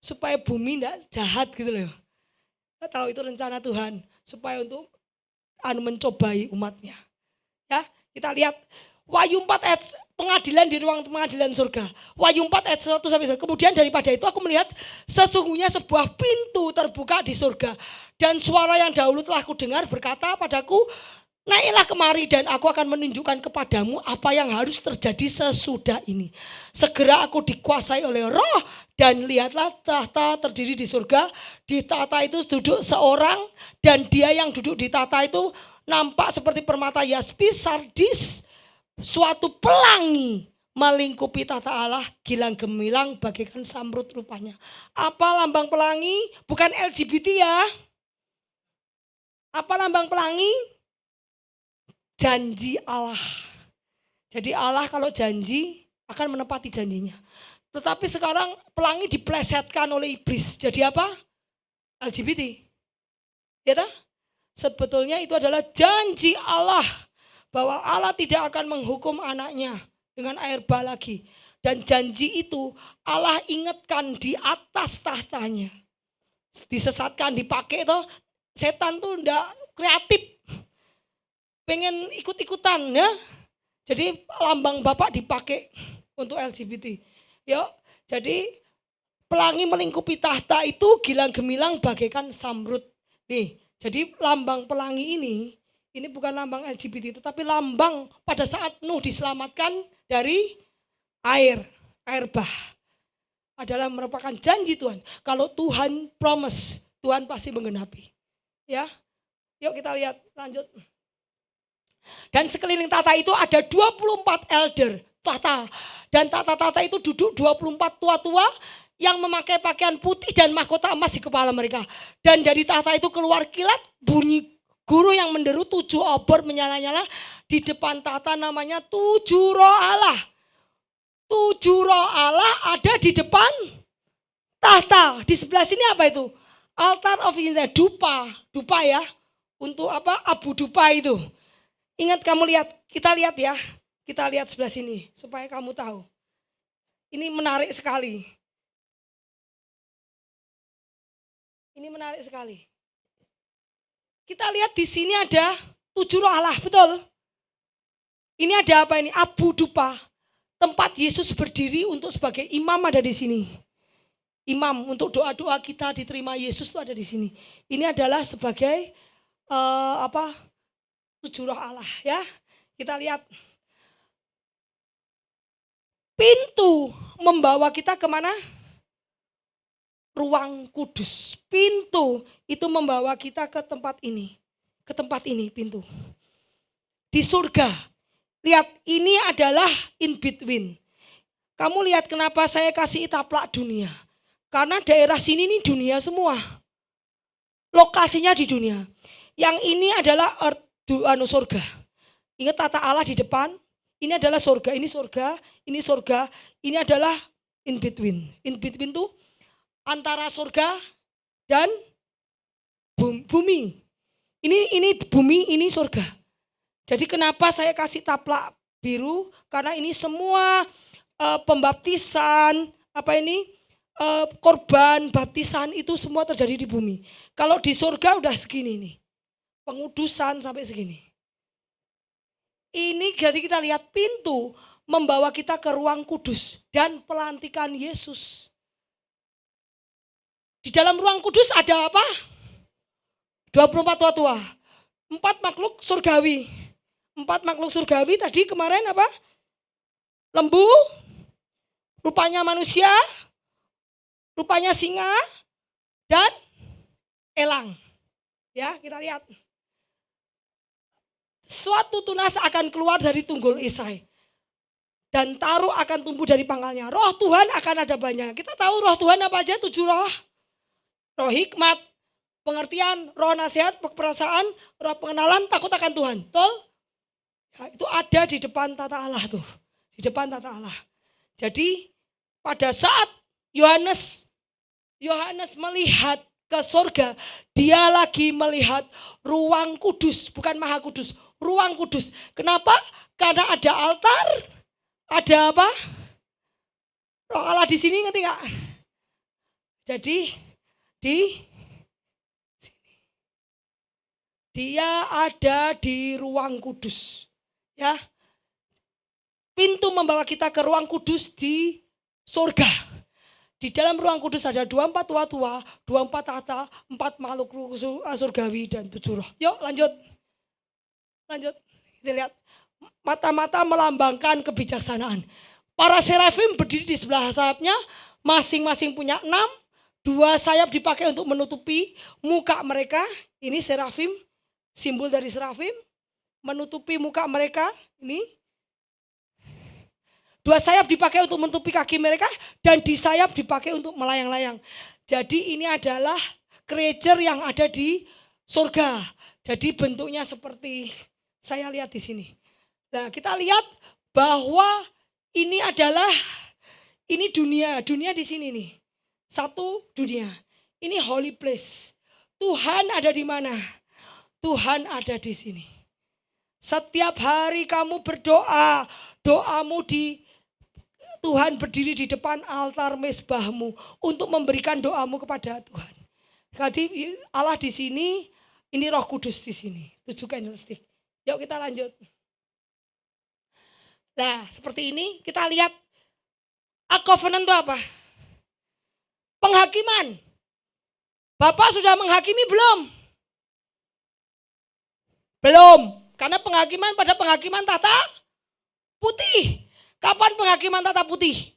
Supaya bumi enggak jahat gitu loh. Kita tahu itu rencana Tuhan supaya untuk mencobai umatnya. Ya, kita lihat Wahyu 4 ayat pengadilan di ruang pengadilan surga. Wahyu 4 ayat 1 sampai 1. Kemudian daripada itu aku melihat sesungguhnya sebuah pintu terbuka di surga. Dan suara yang dahulu telah kudengar berkata padaku, naiklah kemari dan aku akan menunjukkan kepadamu apa yang harus terjadi sesudah ini. Segera aku dikuasai oleh Roh dan lihatlah tahta terdiri di surga. Di tahta itu duduk seorang dan dia yang duduk di tahta itu nampak seperti permata yaspis, sardis, suatu pelangi melingkupi tahta Allah, gilang gemilang bagaikan samrud rupanya. Apa lambang pelangi? Bukan LGBT ya. Apa lambang pelangi? Janji Allah. Jadi Allah kalau janji akan menepati janjinya. Tetapi sekarang pelangi diplesetkan oleh iblis. Jadi apa? LGBT. Ya tak? Sebetulnya itu adalah janji Allah. Bahwa Allah tidak akan menghukum anaknya dengan air bah lagi. Dan janji itu Allah ingatkan di atas tahtanya. Disesatkan, dipakai itu. Setan tuh enggak kreatif. Pengen ikut-ikutan ya. Jadi lambang Bapak dipakai untuk LGBT. Yuk, jadi pelangi melingkupi tahta itu gilang gemilang bagaikan samrud. Nih, jadi lambang pelangi ini bukan lambang LGBT tetapi lambang pada saat Nuh diselamatkan dari air bah. Adalah merupakan janji Tuhan. Kalau Tuhan promise, Tuhan pasti menggenapi. Ya. Yuk kita lihat lanjut. Dan sekeliling tahta itu ada 24 elder tahta. Dan tahta-tahta itu duduk 24 tua-tua yang memakai pakaian putih dan mahkota emas di kepala mereka. Dan dari tahta itu keluar kilat, bunyi guru yang menderu, 7 obor menyala-nyala. Di depan tahta namanya 7 roh Allah. 7 roh Allah ada di depan tahta. Di sebelah sini apa itu? Altar of incense, dupa ya. Untuk apa? Abu dupa itu. Ingat kamu lihat, kita lihat ya. Kita lihat sebelah sini supaya kamu tahu. Ini menarik sekali. Ini menarik sekali. Kita lihat di sini ada 7 roh Allah, betul? Ini ada apa ini? Abu dupa. Tempat Yesus berdiri untuk sebagai imam ada di sini. Imam untuk doa-doa kita diterima Yesus itu ada di sini. Ini adalah sebagai 7 roh Allah ya. Kita lihat. Pintu membawa kita kemana? Ruang kudus. Pintu itu membawa kita ke tempat ini. Ke tempat ini pintu. Di surga. Lihat ini adalah in between. Kamu lihat kenapa saya kasih taplak dunia. Karena daerah sini ini dunia semua. Lokasinya di dunia. Yang ini adalah surga. Ingat tata Allah di depan. Ini adalah surga, ini surga, ini surga, ini adalah in between. In between tuh antara surga dan bumi. Ini bumi, ini surga. Jadi kenapa saya kasih taplak biru? Karena ini semua pembaptisan, korban baptisan itu semua terjadi di bumi. Kalau di surga udah segini nih, pengudusan sampai segini. Ini jadi kita lihat pintu membawa kita ke ruang kudus dan pelantikan Yesus. Di dalam ruang kudus ada apa? 24 tua-tua, 4 makhluk surgawi. 4 makhluk surgawi tadi kemarin apa? Lembu, rupanya manusia, rupanya singa, dan elang. Ya, kita lihat. Suatu tunas akan keluar dari tunggul Isai. Dan taruh akan tumbuh dari pangkalnya. Roh Tuhan akan ada banyak. Kita tahu roh Tuhan apa aja? 7 roh. Roh hikmat, pengertian, roh nasihat, perasaan, roh pengenalan, takut akan Tuhan. Betul? Ya, itu ada di depan tata Allah tuh. Di depan tata Allah. Jadi pada saat Yohanes melihat ke surga, dia lagi melihat ruang kudus, bukan maha kudus, ruang kudus. Kenapa? Karena ada altar, ada apa? Roh Allah di sini, ngerti gak? Jadi di sini dia ada di ruang kudus, ya. Pintu membawa kita ke ruang kudus di surga. Di dalam ruang kudus ada 24 tua-tua, 24 tahta, 4 makhluk surgawi dan 7 roh. Yuk lanjut. Kita lihat. Mata-mata melambangkan kebijaksanaan. Para serafim berdiri di sebelah sayapnya, masing-masing punya 6. 2 sayap dipakai untuk menutupi muka mereka. Ini serafim, simbol dari serafim. Menutupi muka mereka. Ini 2 sayap dipakai untuk menutupi kaki mereka, dan di sayap dipakai untuk melayang-layang. Jadi ini adalah creature yang ada di surga. Jadi bentuknya seperti saya lihat di sini. Nah, kita lihat bahwa ini dunia di sini nih. Satu dunia. Ini holy place. Tuhan ada di mana? Tuhan ada di sini. Setiap hari kamu berdoa, doamu Tuhan berdiri di depan altar mezbahmu untuk memberikan doamu kepada Tuhan. Jadi Allah di sini, ini Roh Kudus di sini. 7 candlestick. Yuk kita lanjut. Nah, seperti ini kita lihat covenant itu apa? Penghakiman. Bapak sudah menghakimi belum? Belum. Karena pada penghakiman tahta putih. Kapan penghakiman tahta putih?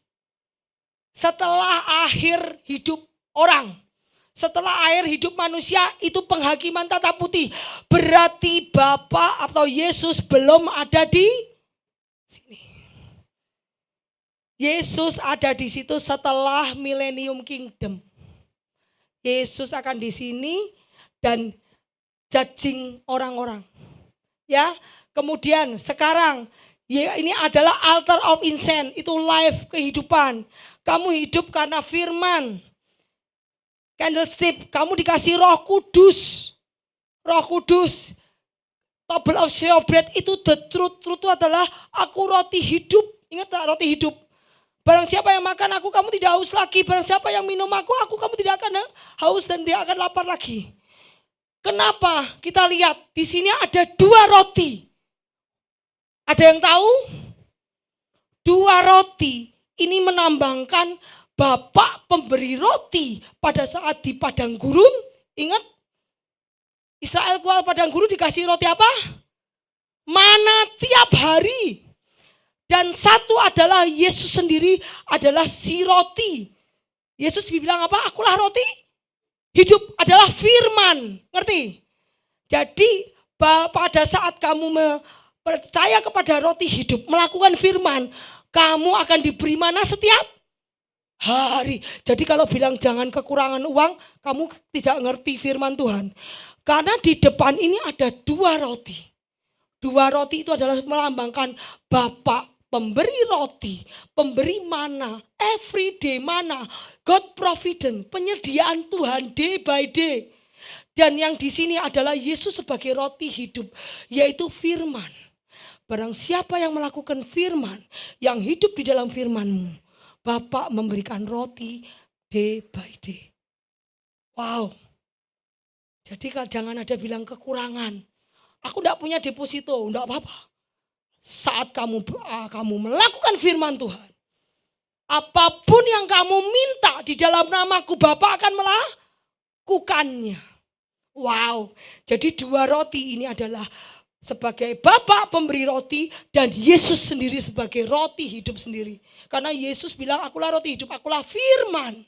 Setelah akhir hidup orang. Setelah akhir hidup manusia, itu penghakiman tahta putih. Berarti Bapa atau Yesus belum ada di sini. Yesus ada di situ setelah millennium kingdom. Yesus akan di sini dan judging orang-orang. Ya, kemudian sekarang ini adalah altar of incense, itu life kehidupan. Kamu hidup karena firman. Candlestick, kamu dikasih Roh Kudus. Roh Kudus. Table of showbread itu the truth. Truth itu adalah aku roti hidup. Ingat tak roti hidup? Barang siapa yang makan aku, kamu tidak haus lagi. Barang siapa yang minum aku, kamu tidak akan haus dan dia akan lapar lagi. Kenapa? Kita lihat di sini ada 2 roti. Ada yang tahu? 2 roti ini menambangkan Bapa pemberi roti pada saat di padang gurun. Ingat? Israel keluar padang gurun dikasih roti apa? Mana tiap hari. Dan satu adalah Yesus sendiri adalah si roti. Yesus bilang apa? Akulah roti hidup, adalah firman. Ngerti? Jadi pada saat kamu percaya kepada roti hidup, melakukan firman, kamu akan diberi mana setiap hari. Jadi kalau bilang jangan kekurangan uang, kamu tidak ngerti firman Tuhan. Karena di depan ini ada 2 roti. Dua roti itu adalah melambangkan Bapa pemberi roti, pemberi mana, everyday mana, God providence, penyediaan Tuhan day by day. Dan yang di sini adalah Yesus sebagai roti hidup, yaitu firman. Barang siapa yang melakukan firman, yang hidup di dalam firman-Mu, Bapa memberikan roti day by day. Wow. Jadi jangan ada bilang kekurangan. Aku enggak punya deposito, enggak apa-apa. Saat kamu melakukan firman Tuhan, apapun yang kamu minta di dalam namaku, Bapa akan melakukannya. Wow, jadi dua roti ini adalah sebagai Bapa pemberi roti dan Yesus sendiri sebagai roti hidup sendiri. Karena Yesus bilang, akulah roti hidup, akulah firman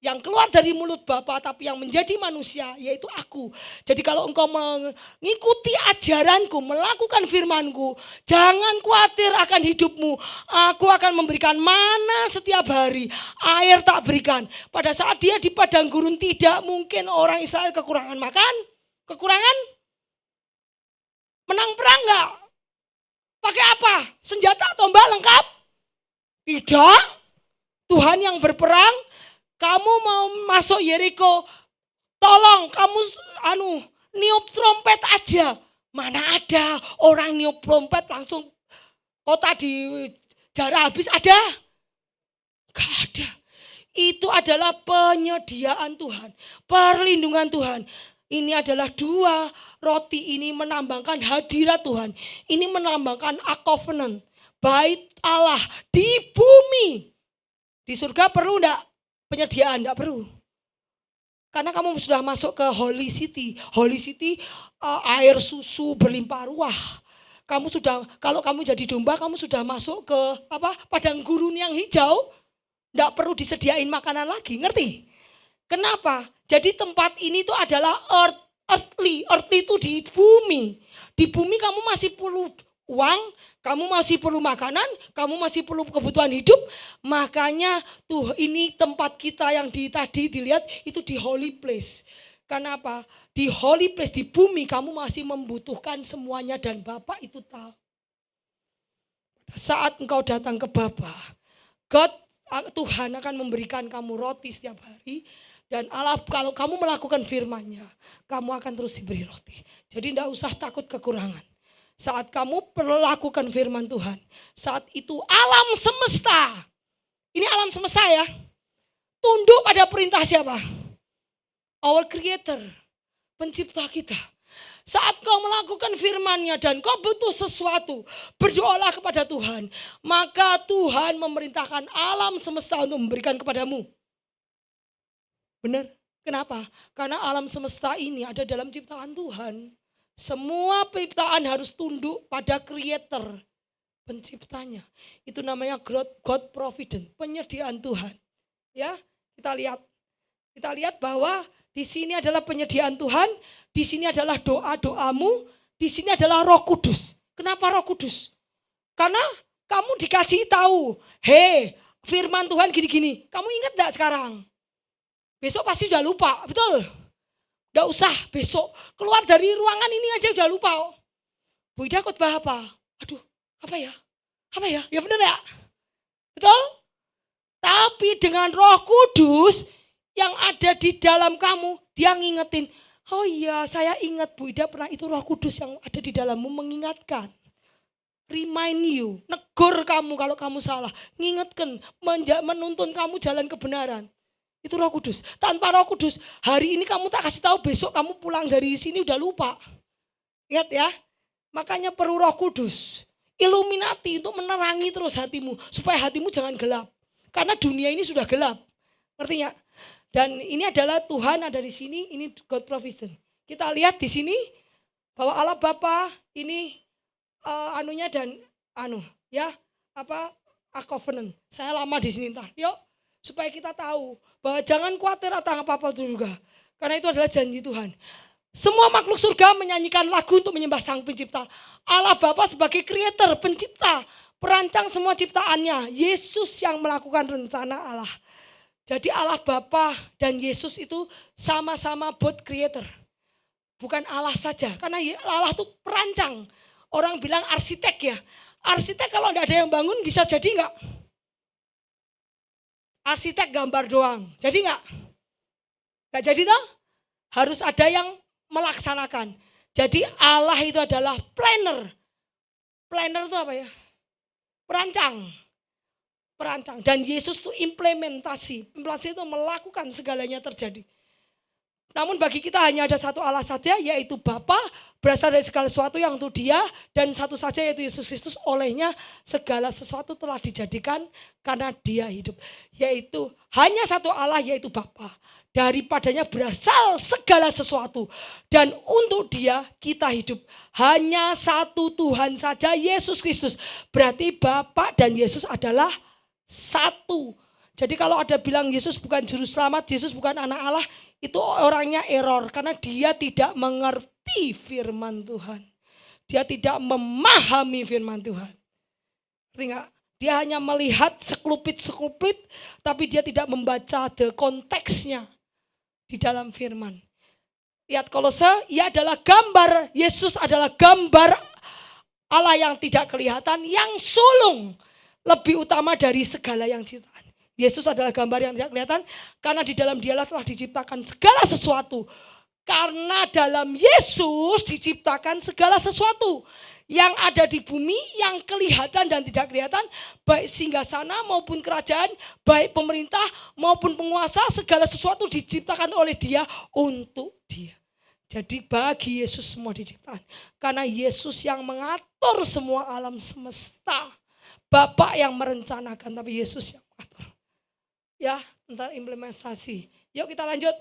yang keluar dari mulut Bapa, tapi yang menjadi manusia yaitu aku. Jadi kalau engkau mengikuti ajaranku, melakukan firmanku, jangan khawatir akan hidupmu. Aku akan memberikan mana setiap hari, air tak berikan. Pada saat dia di padang gurun, tidak mungkin orang Israel kekurangan makan, kekurangan menang perang enggak? Pakai apa? Senjata, tombak lengkap? Tidak. Tuhan yang berperang. Kamu mau masuk Yeriko, tolong kamu niup trompet aja. Mana ada orang niup trompet langsung kota dijarah habis, ada? Gak ada. Itu adalah penyediaan Tuhan, perlindungan Tuhan. Ini adalah dua roti ini menambahkan hadirat Tuhan. Ini menambahkan a covenant, bait Allah di bumi. Di surga perlu enggak? Penyediaan enggak perlu. Karena kamu sudah masuk ke Holy City. Holy City air susu berlimpah ruah. Kamu sudah, kalau kamu jadi domba, kamu sudah masuk ke padang gurun yang hijau. Enggak perlu disediain makanan lagi, ngerti? Kenapa? Jadi tempat ini tuh adalah earthly. Earthly itu di bumi. Di bumi kamu masih perlu uang, kamu masih perlu makanan, kamu masih perlu kebutuhan hidup. Makanya tuh ini tempat kita yang tadi dilihat itu di holy place. Karena apa? Di holy place, di bumi kamu masih membutuhkan semuanya dan Bapa itu tahu. Saat engkau datang ke Bapa, Tuhan akan memberikan kamu roti setiap hari. Dan Allah, kalau kamu melakukan firman-Nya, kamu akan terus diberi roti. Jadi tidak usah takut kekurangan. Saat kamu melakukan firman Tuhan, saat itu alam semesta, ini alam semesta ya, tunduk pada perintah siapa? Our Creator, pencipta kita. Saat kau melakukan firman-Nya dan kau butuh sesuatu, berdoalah kepada Tuhan. Maka Tuhan memerintahkan alam semesta untuk memberikan kepadamu. Benar? Kenapa? Karena alam semesta ini ada dalam ciptaan Tuhan. Semua penciptaan harus tunduk pada Creator, penciptanya. Itu namanya God providence, penyediaan Tuhan. Ya, kita lihat bahwa di sini adalah penyediaan Tuhan, di sini adalah doa-doamu, di sini adalah Roh Kudus. Kenapa Roh Kudus? Karena kamu dikasih tahu, firman Tuhan gini-gini. Kamu ingat enggak sekarang? Besok pasti sudah lupa, betul? Gak usah besok keluar dari ruangan ini aja udah lupa. Bu Ida khotbah apa? Aduh, apa ya? Ya benar ya? Betul? Tapi dengan Roh Kudus yang ada di dalam kamu, dia ngingetin. Oh iya, saya ingat Bu Ida pernah itu Roh Kudus yang ada di dalammu mengingatkan. Remind you, negur kamu kalau kamu salah. Ngingetkan, menuntun kamu jalan kebenaran. Itu Roh Kudus. Tanpa Roh Kudus, hari ini kamu tak kasih tahu, besok kamu pulang dari sini udah lupa. Ingat ya, makanya perlu Roh Kudus. Illuminati untuk menerangi terus hatimu, supaya hatimu jangan gelap. Karena dunia ini sudah gelap, ngerti ya? Dan ini adalah Tuhan ada di sini, ini God provision. Kita lihat di sini bahwa Allah Bapa ini a covenant. Saya lama di sini ntar, yuk. Supaya kita tahu bahwa jangan khawatir tentang apa-apa juga. Karena itu adalah janji Tuhan. Semua makhluk surga menyanyikan lagu untuk menyembah Sang Pencipta. Allah Bapa sebagai Creator, pencipta, perancang semua ciptaannya. Yesus yang melakukan rencana Allah. Jadi Allah Bapa dan Yesus itu sama-sama both Creator. Bukan Allah saja. Karena Allah itu perancang. Orang bilang arsitek ya. Arsitek kalau tidak ada yang bangun bisa jadi enggak? Arsitek gambar doang. Jadi enggak? Enggak jadi toh? Harus ada yang melaksanakan. Jadi Allah itu adalah planner. Planner itu apa ya? Perancang. Dan Yesus itu implementasi. Implementasi itu melakukan segalanya terjadi. Namun bagi kita hanya ada satu Allah saja, yaitu Bapa, berasal dari segala sesuatu yang untuk Dia, dan satu saja yaitu Yesus Kristus. Olehnya segala sesuatu telah dijadikan karena Dia hidup. Yaitu hanya satu Allah, yaitu Bapa. Daripadanya berasal segala sesuatu, dan untuk Dia kita hidup. Hanya satu Tuhan saja, Yesus Kristus. Berarti Bapa dan Yesus adalah satu. Jadi kalau ada bilang Yesus bukan juru selamat, Yesus bukan anak Allah, itu orangnya error. Karena dia tidak mengerti firman Tuhan. Dia tidak memahami firman Tuhan. Ngerti gak? Dia hanya melihat sekelupit-sekelupit, tapi dia tidak membaca konteksnya di dalam firman. Lihat Kolose, ia adalah gambar, Yesus adalah gambar Allah yang tidak kelihatan, yang sulung, lebih utama dari segala yang ciptaan. Yesus adalah gambar yang tidak kelihatan, karena di dalam Dialah telah diciptakan segala sesuatu. Karena dalam Yesus diciptakan segala sesuatu yang ada di bumi, yang kelihatan dan tidak kelihatan, baik singgasana maupun kerajaan, baik pemerintah maupun penguasa, segala sesuatu diciptakan oleh Dia untuk Dia. Jadi bagi Yesus semua diciptakan. Karena Yesus yang mengatur semua alam semesta. Bapa yang merencanakan, tapi Yesus yang mengatur. Ya, tentang implementasi. Yuk kita lanjut.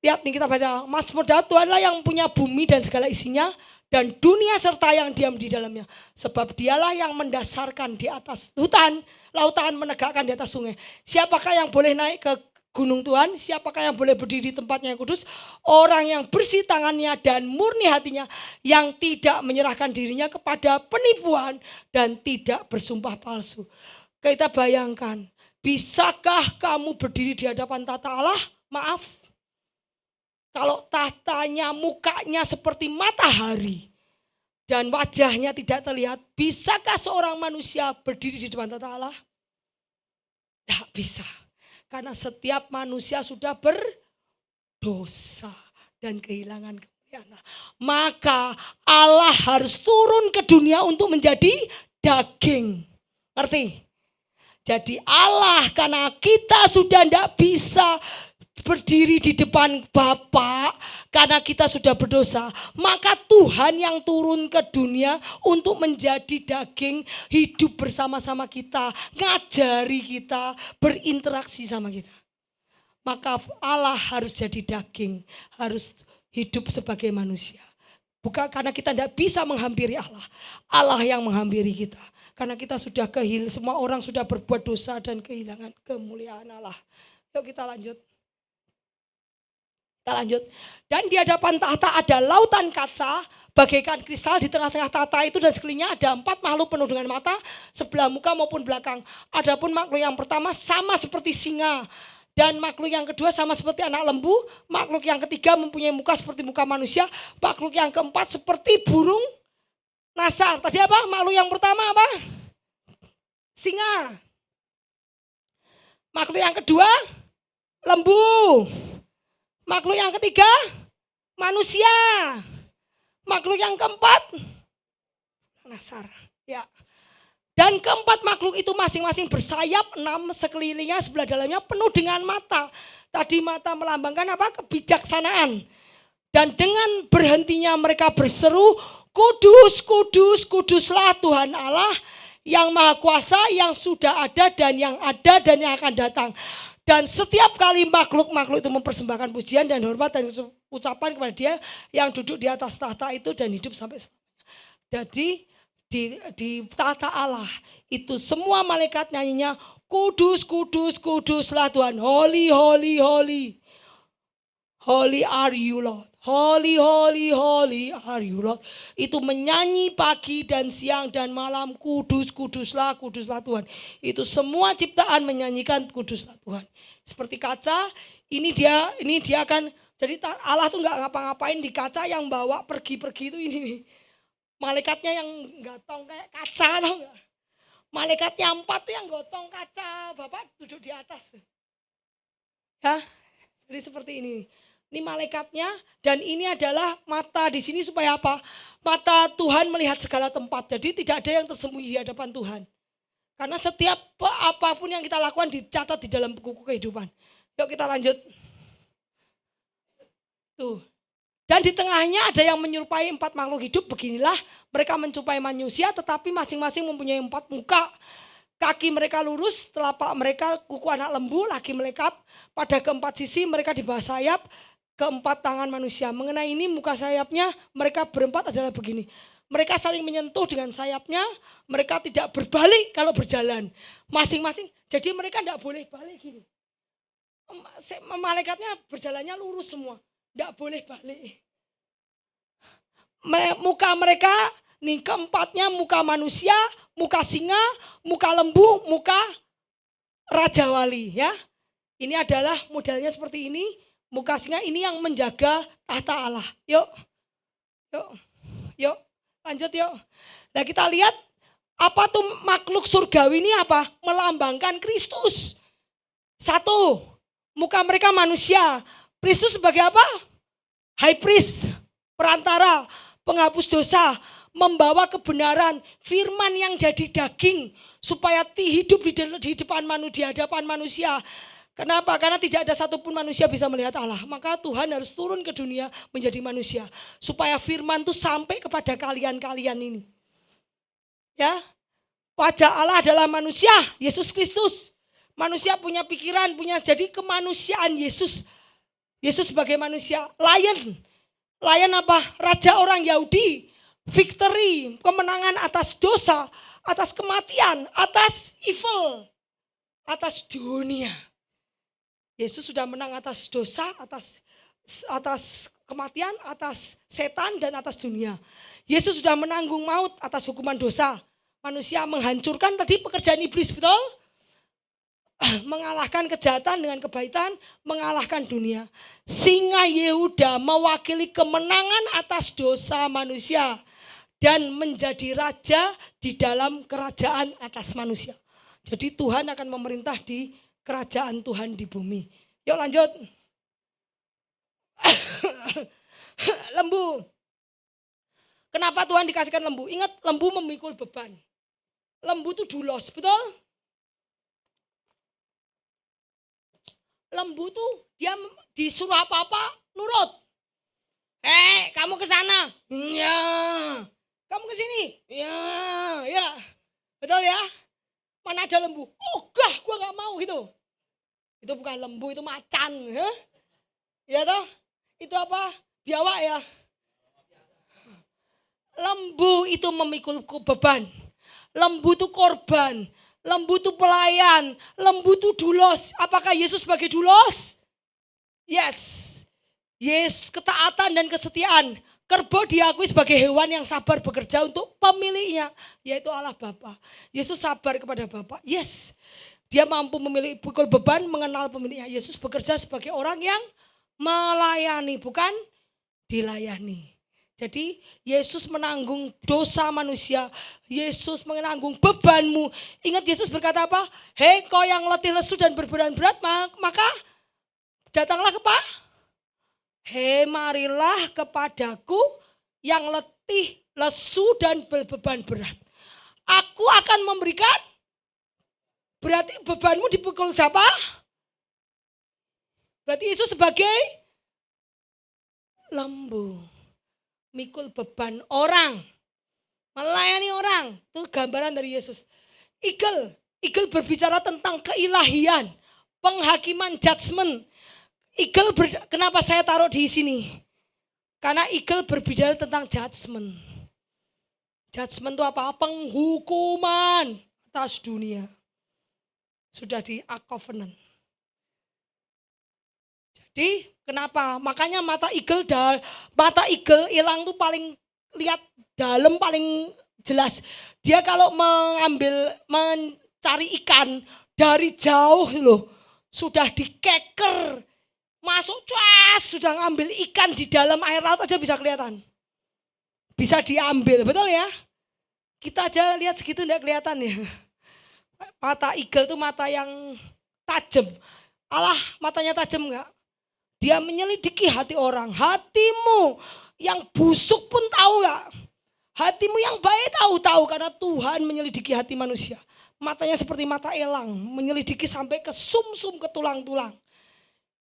Lihat nih, kita baca. Mazmur Daud, Tuhanlah yang punya bumi dan segala isinya, dan dunia serta yang diam di dalamnya. Sebab Dialah yang mendasarkan di atas hutan, lautan, menegakkan di atas sungai. Siapakah yang boleh naik ke gunung Tuhan? Siapakah yang boleh berdiri di tempatnya yang kudus? Orang yang bersih tangannya dan murni hatinya, yang tidak menyerahkan dirinya kepada penipuan dan tidak bersumpah palsu. Kita bayangkan, bisakah kamu berdiri di hadapan tata Allah? Maaf, kalau tatanya, mukanya seperti matahari dan wajahnya tidak terlihat, bisakah seorang manusia berdiri di depan tata Allah? Tidak bisa, karena setiap manusia sudah berdosa dan kehilangan kemuliaan Allah. Maka Allah harus turun ke dunia untuk menjadi daging. Ngerti? Jadi Allah, karena kita sudah tidak bisa berdiri di depan Bapa karena kita sudah berdosa, maka Tuhan yang turun ke dunia untuk menjadi daging, hidup bersama-sama kita, ngajari kita, berinteraksi sama kita. Maka Allah harus jadi daging, harus hidup sebagai manusia. Bukan karena kita tidak bisa menghampiri Allah, Allah yang menghampiri kita. Karena kita sudah semua orang sudah berbuat dosa dan kehilangan kemuliaan Allah. Yuk kita lanjut. Dan di hadapan tahta ada lautan kaca, bagaikan kristal. Di tengah-tengah tahta itu dan sekelilingnya ada 4 makhluk penuh dengan mata, sebelah muka maupun belakang. Adapun makhluk yang pertama sama seperti singa, dan makhluk yang kedua sama seperti anak lembu. Makhluk yang ketiga mempunyai muka seperti muka manusia. Makhluk yang keempat seperti burung nasar. Tadi apa? Makhluk yang pertama apa? Singa. Makhluk yang kedua lembu. Makhluk yang ketiga manusia. Makhluk yang keempat nasar. Ya. Dan keempat makhluk itu masing-masing bersayap, 6 sekelilingnya, sebelah dalamnya penuh dengan mata. Tadi mata melambangkan apa? Kebijaksanaan. Dan dengan berhentinya mereka berseru, kudus, kudus, kuduslah Tuhan Allah yang maha kuasa, yang sudah ada dan yang akan datang. Dan setiap kali makhluk-makhluk itu mempersembahkan pujian dan hormat dan ucapan kepada Dia yang duduk di atas tahta itu dan hidup sampai selamanya. Jadi di tahta Allah itu semua malaikat nyanyinya, kudus, kudus, kuduslah Tuhan. Holy, holy, holy. Holy are you Lord. Holy, holy, holy are you Lord. Itu menyanyi pagi dan siang dan malam, kudus, kuduslah, kuduslah Tuhan. Itu semua ciptaan menyanyikan kuduslah Tuhan. Seperti kaca, ini dia akan Jadi Allah tuh nggak ngapa-ngapain di kaca, yang bawa pergi-pergi itu ini nih. Malaikatnya yang gotong kayak kaca, tau nggak? Malaikatnya 4 tuh yang gotong kaca, Bapak duduk di atas. Ya, jadi seperti ini. Ini malaikatnya, dan ini adalah mata di sini supaya apa? Mata Tuhan melihat segala tempat. Jadi tidak ada yang tersembunyi di hadapan Tuhan. Karena setiap apapun yang kita lakukan dicatat di dalam buku kehidupan. Yuk kita lanjut. Tuh. Dan di tengahnya ada yang menyerupai 4 makhluk hidup. Beginilah mereka menyerupai manusia, tetapi masing-masing mempunyai 4 muka. Kaki mereka lurus, telapak mereka kuku anak lembu, lagi melekap. Pada keempat sisi mereka di bawah sayap, keempat tangan manusia. Mengenai ini muka sayapnya mereka berempat adalah begini. Mereka saling menyentuh dengan sayapnya, mereka tidak berbalik kalau berjalan. Masing-masing, jadi mereka tidak boleh balik gini. Malaikatnya berjalannya lurus semua, tidak boleh balik. Muka mereka, nih keempatnya muka manusia, muka singa, muka lembu, muka raja wali ya. Ini adalah modelnya seperti ini. Muka singa ini yang menjaga tahta Allah. Yuk. Lanjut yuk. Nah kita lihat apa tuh makhluk surgawi ini apa? Melambangkan Kristus. 1, muka mereka manusia. Kristus sebagai apa? High priest, perantara, penghapus dosa, membawa kebenaran, firman yang jadi daging supaya hidup di depan di hadapan manusia. Kenapa? Karena tidak ada satupun manusia bisa melihat Allah. Maka Tuhan harus turun ke dunia menjadi manusia supaya firman itu sampai kepada kalian-kalian ini. Ya. Wajah Allah adalah manusia, Yesus Kristus. Manusia punya pikiran, jadi kemanusiaan Yesus. Yesus sebagai manusia. Lion apa? Raja orang Yahudi. Victory, kemenangan atas dosa, atas kematian, atas evil, atas dunia. Yesus sudah menang atas dosa, atas kematian, atas setan, dan atas dunia. Yesus sudah menanggung maut atas hukuman dosa. Manusia menghancurkan tadi pekerjaan iblis, betul? Mengalahkan kejahatan dengan kebaikan, mengalahkan dunia. Singa Yehuda mewakili kemenangan atas dosa manusia dan menjadi raja di dalam kerajaan atas manusia. Jadi Tuhan akan memerintah di kerajaan Tuhan di bumi. Yuk lanjut. Lembu. Kenapa Tuhan dikasihkan lembu? Ingat, lembu memikul beban. Lembu itu dulos, betul? Lembu tuh dia disuruh apa-apa nurut. Kamu ke sana. Ya. Kamu ke sini. Ya. Betul ya? Mana ada lembu? Gua enggak mau gitu. Itu bukan lembu, itu macan, ya. Ya toh? Itu apa? Biawak ya. Lembu itu memikul beban. Lembu itu korban. Lembu itu pelayan. Lembu itu dulos. Apakah Yesus sebagai dulos? Yes. Yes, ketaatan dan kesetiaan. Kerbau diakui sebagai hewan yang sabar bekerja untuk pemiliknya, yaitu Allah Bapa. Yesus sabar kepada Bapa. Yes. Dia mampu memikul beban, mengenal pemiliknya. Yesus bekerja sebagai orang yang melayani, bukan dilayani. Jadi Yesus menanggung dosa manusia. Yesus menanggung bebanmu. Ingat Yesus berkata apa? Hei kau yang letih lesu dan berbeban berat, maka datanglah hei marilah kepadaku yang letih lesu dan berbeban berat. Aku akan memberikan. Berarti bebanmu dipukul siapa? Berarti Yesus sebagai lembu. Mikul beban orang. Melayani orang. Itu gambaran dari Yesus. Eagle berbicara tentang keilahian. Penghakiman, judgment. Kenapa saya taruh di sini? Karena eagle berbicara tentang judgment. Judgment itu apa? Penghukuman atas dunia. Sudah di covenant. Jadi kenapa? Makanya mata eagle hilang tuh paling lihat dalam paling jelas. Dia kalau mencari ikan dari jauh loh, sudah dikeker Masuk cuas, sudah ngambil ikan di dalam air laut aja bisa kelihatan. Bisa diambil, betul ya? Kita aja lihat segitu enggak kelihatan ya. Mata eagle itu mata yang tajam. Allah matanya tajam enggak? Dia menyelidiki hati orang. Hatimu yang busuk pun tahu enggak? Hatimu yang baik tahu karena Tuhan menyelidiki hati manusia. Matanya seperti mata elang, menyelidiki sampai ke sumsum, ke tulang-tulang.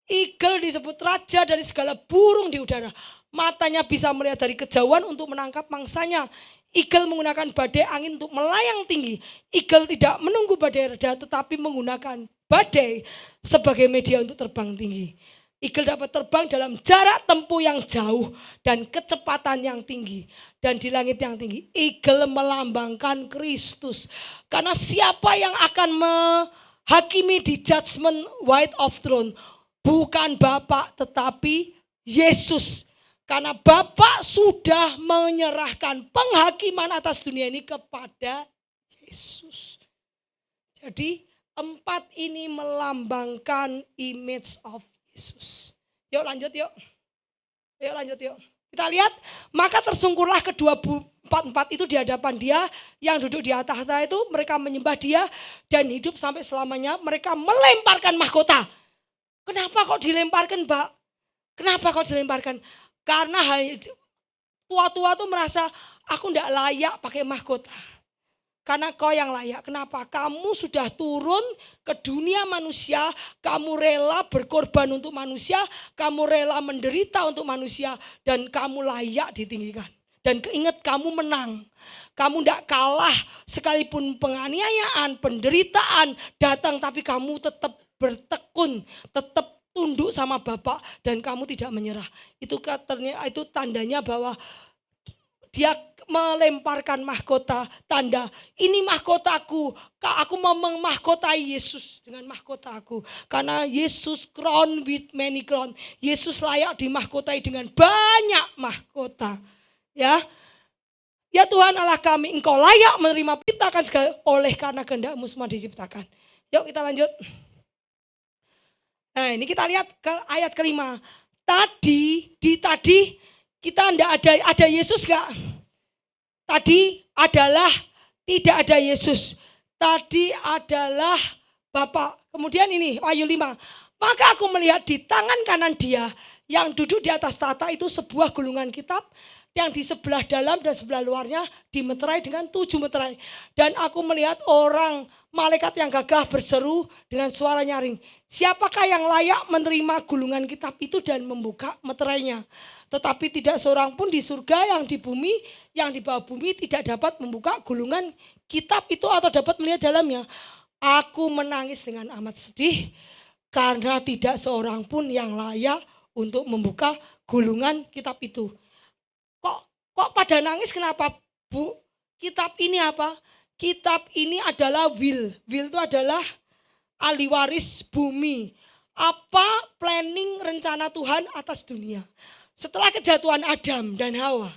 Eagle disebut raja dari segala burung di udara. Matanya bisa melihat dari kejauhan untuk menangkap mangsanya. Eagle menggunakan badai angin untuk melayang tinggi. Eagle tidak menunggu badai reda tetapi menggunakan badai sebagai media untuk terbang tinggi. Eagle dapat terbang dalam jarak tempuh yang jauh dan kecepatan yang tinggi. Dan di langit yang tinggi, eagle melambangkan Kristus. Karena siapa yang akan menghakimi di judgment white of throne? Bukan Bapak tetapi Yesus. Karena Bapak sudah menyerahkan penghakiman atas dunia ini kepada Yesus. Jadi 4 ini melambangkan image of Yesus. Yuk lanjut yuk. Yuk lanjut yuk. Kita lihat, maka tersungkurlah kedua empat itu di hadapan dia, yang duduk di atas tahta itu mereka menyembah dia dan hidup sampai selamanya. Mereka melemparkan mahkota. Kenapa kok dilemparkan, Mbak? Kenapa kok dilemparkan? Karena tua-tua tuh merasa aku enggak layak pakai mahkota. Karena kau yang layak. Kenapa? Kamu sudah turun ke dunia manusia, kamu rela berkorban untuk manusia, kamu rela menderita untuk manusia, dan kamu layak ditinggikan. Dan ingat kamu menang. Kamu tidak kalah sekalipun penganiayaan, penderitaan datang, tapi kamu tetap bertekun, tetap tunduk sama Bapak dan kamu tidak menyerah. Itu tandanya bahwa dia melemparkan mahkota, tanda ini mahkotaku. Aku mau memahkotai Yesus dengan mahkotaku. Karena Yesus crown with many crown. Yesus layak dimahkotai dengan banyak mahkota. Ya Tuhan Allah kami, Engkau layak menerima ciptakan segala oleh karena kehendak-Mu semua diciptakan. Yuk kita lanjut. Nah ini kita lihat ke ayat kelima. Tadi kita enggak ada Yesus gak? Tadi adalah tidak ada Yesus. Tadi adalah Bapa. Kemudian ini Wahyu 5. Maka aku melihat di tangan kanan dia yang duduk di atas tahta itu sebuah gulungan kitab yang di sebelah dalam dan sebelah luarnya dimeterai dengan 7 meterai. Dan aku melihat orang malaikat yang gagah berseru dengan suara nyaring. Siapakah yang layak menerima gulungan kitab itu dan membuka meterainya? Tetapi tidak seorang pun di surga, yang di bumi, yang di bawah bumi tidak dapat membuka gulungan kitab itu atau dapat melihat dalamnya. Aku menangis dengan amat sedih karena tidak seorang pun yang layak untuk membuka gulungan kitab itu. Kok pada nangis kenapa, Bu? Kitab ini apa? Kitab ini adalah will. Will itu adalah ahli waris bumi. Apa planning rencana Tuhan atas dunia? Setelah kejatuhan Adam dan Hawa,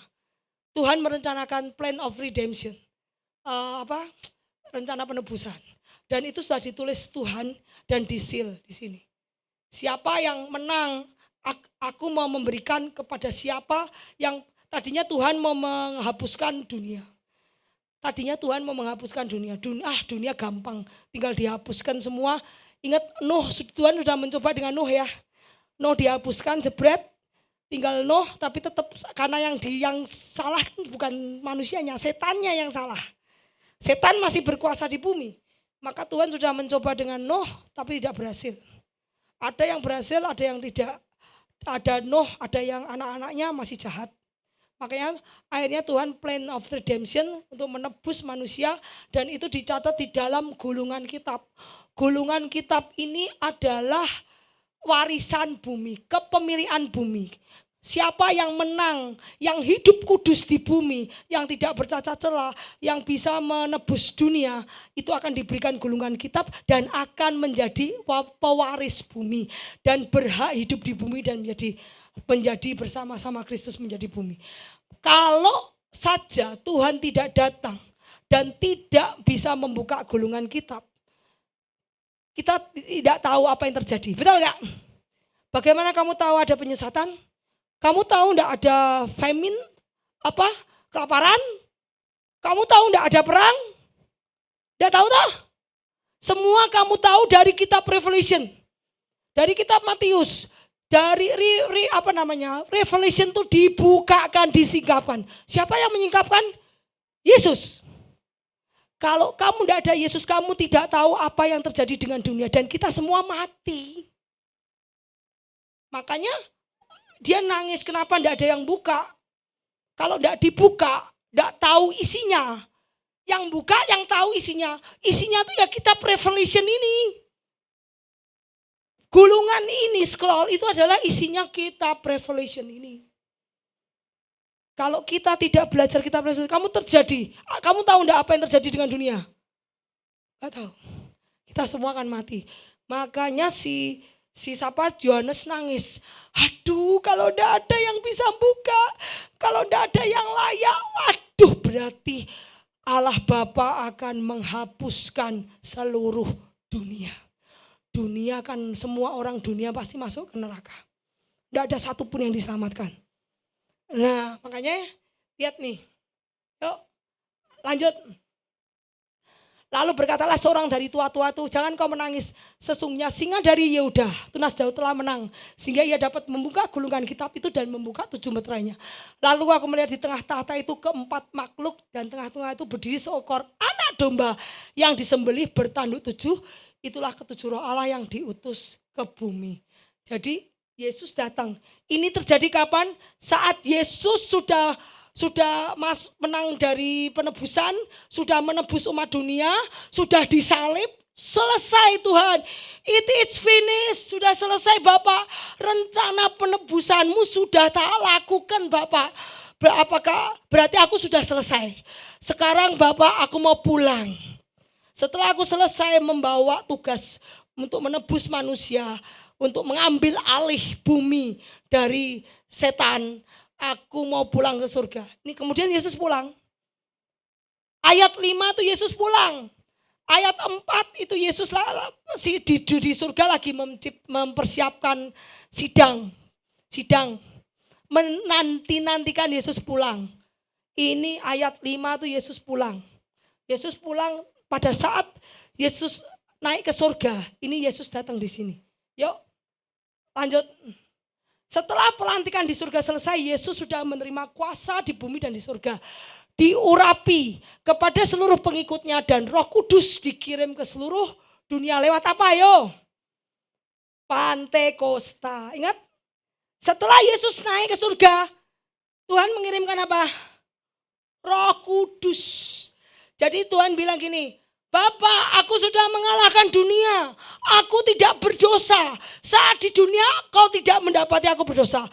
Tuhan merencanakan plan of redemption. Rencana penebusan. Dan itu sudah ditulis Tuhan dan disil di sini. Siapa yang menang, aku mau memberikan kepada siapa yang tadinya Tuhan mau menghapuskan dunia. Tadinya Tuhan mau menghapuskan dunia. Dunia gampang, tinggal dihapuskan semua. Ingat Nuh, Tuhan sudah mencoba dengan Nuh ya. Nuh dihapuskan, jebret, tinggal Nuh, tapi tetap karena yang salah bukan manusianya, setannya yang salah. Setan masih berkuasa di bumi. Maka Tuhan sudah mencoba dengan Nuh, tapi tidak berhasil. Ada yang berhasil, ada yang tidak. Ada Nuh, ada yang anak-anaknya masih jahat. Makanya akhirnya Tuhan plan of redemption untuk menebus manusia dan itu dicatat di dalam gulungan kitab. Gulungan kitab ini adalah warisan bumi, kepemilikan bumi. Siapa yang menang, yang hidup kudus di bumi, yang tidak bercacat celah, yang bisa menebus dunia, itu akan diberikan gulungan kitab dan akan menjadi pewaris bumi dan berhak hidup di bumi dan menjadi bersama-sama Kristus menjadi bumi. Kalau saja Tuhan tidak datang dan tidak bisa membuka gulungan kitab, kita tidak tahu apa yang terjadi. Betul enggak? Bagaimana kamu tahu ada penyesatan? Kamu tahu enggak ada famine? Kelaparan? Kamu tahu enggak ada perang? Enggak tahu toh? Semua kamu tahu dari kitab Revelation. Dari kitab Matius. Dari Revelation itu dibukakan, disingkapkan. Siapa yang menyingkapkan? Yesus. Kalau kamu enggak ada Yesus, kamu tidak tahu apa yang terjadi dengan dunia. Dan kita semua mati. Makanya dia nangis, kenapa enggak ada yang buka? Kalau enggak dibuka, enggak tahu isinya. Yang buka, yang tahu isinya. Isinya itu ya kitab Revelation ini. Gulungan ini, scroll itu adalah isinya kitab Revelation ini. Kalau kita tidak belajar kitab Revelation, kamu tahu enggak apa yang terjadi dengan dunia? Enggak tahu. Kita semua akan mati. Makanya si Yohanes nangis. Aduh, kalau enggak ada yang bisa buka, kalau enggak ada yang layak, waduh, berarti Allah Bapa akan menghapuskan seluruh dunia. Dunia kan, semua orang dunia pasti masuk ke neraka. Enggak ada satupun yang diselamatkan. Nah, makanya lihat nih. Yuk, lanjut. Lalu berkatalah seorang dari tua-tua itu, jangan kau menangis. Sesungguhnya singa dari Yehuda, tunas Daud telah menang. Sehingga ia dapat membuka gulungan kitab itu dan membuka 7 meterainya. Lalu aku melihat di tengah tahta itu 4 makhluk. Dan tengah-tengah itu berdiri seekor anak domba yang disembelih bertanduk 7. Itulah ketujuh roh Allah yang diutus ke bumi. Jadi Yesus datang. Ini terjadi kapan? Saat Yesus sudah menang dari penebusan, sudah menebus umat dunia, sudah disalib, selesai Tuhan. It's finished, sudah selesai Bapak. Rencana penebusanmu sudah tak lakukan Bapak. Apakah berarti aku sudah selesai? Sekarang Bapak, aku mau pulang. Setelah aku selesai membawa tugas untuk menebus manusia, untuk mengambil alih bumi dari setan, aku mau pulang ke surga. Ini kemudian Yesus pulang. Ayat 5 itu Yesus pulang. Ayat 4 itu Yesus di surga lagi mempersiapkan sidang. Menanti-nantikan Yesus pulang. Ini ayat 5 itu Yesus pulang. Yesus pulang pada saat Yesus naik ke surga. Ini Yesus datang di sini. Yuk lanjut. Setelah pelantikan di surga selesai, Yesus sudah menerima kuasa di bumi dan di surga. Diurapi kepada seluruh pengikutnya dan Roh Kudus dikirim ke seluruh dunia lewat apa yo? Pantekosta. Ingat? Setelah Yesus naik ke surga, Tuhan mengirimkan apa? Roh Kudus. Jadi Tuhan bilang gini, Bapak, aku sudah mengalahkan dunia. Aku tidak berdosa. Saat di dunia kau tidak mendapati aku berdosa.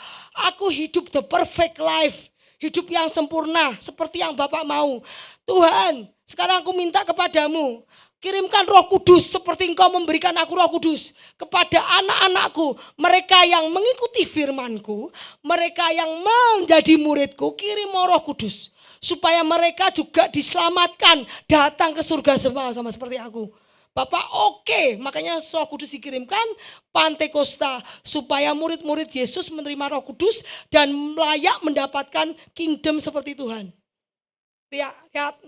Aku hidup the perfect life. Hidup yang sempurna seperti yang Bapak mau. Tuhan, sekarang aku minta kepadamu. Kirimkan Roh Kudus seperti engkau memberikan aku Roh Kudus kepada anak-anakku. Mereka yang mengikuti firman-Ku, mereka yang menjadi murid-Ku, kirim Roh Kudus. Supaya mereka juga diselamatkan, datang ke surga sama seperti aku. Bapak oke, makanya Roh Kudus dikirimkan, Pantekosta, supaya murid-murid Yesus menerima Roh Kudus dan layak mendapatkan kingdom seperti Tuhan. Lihat.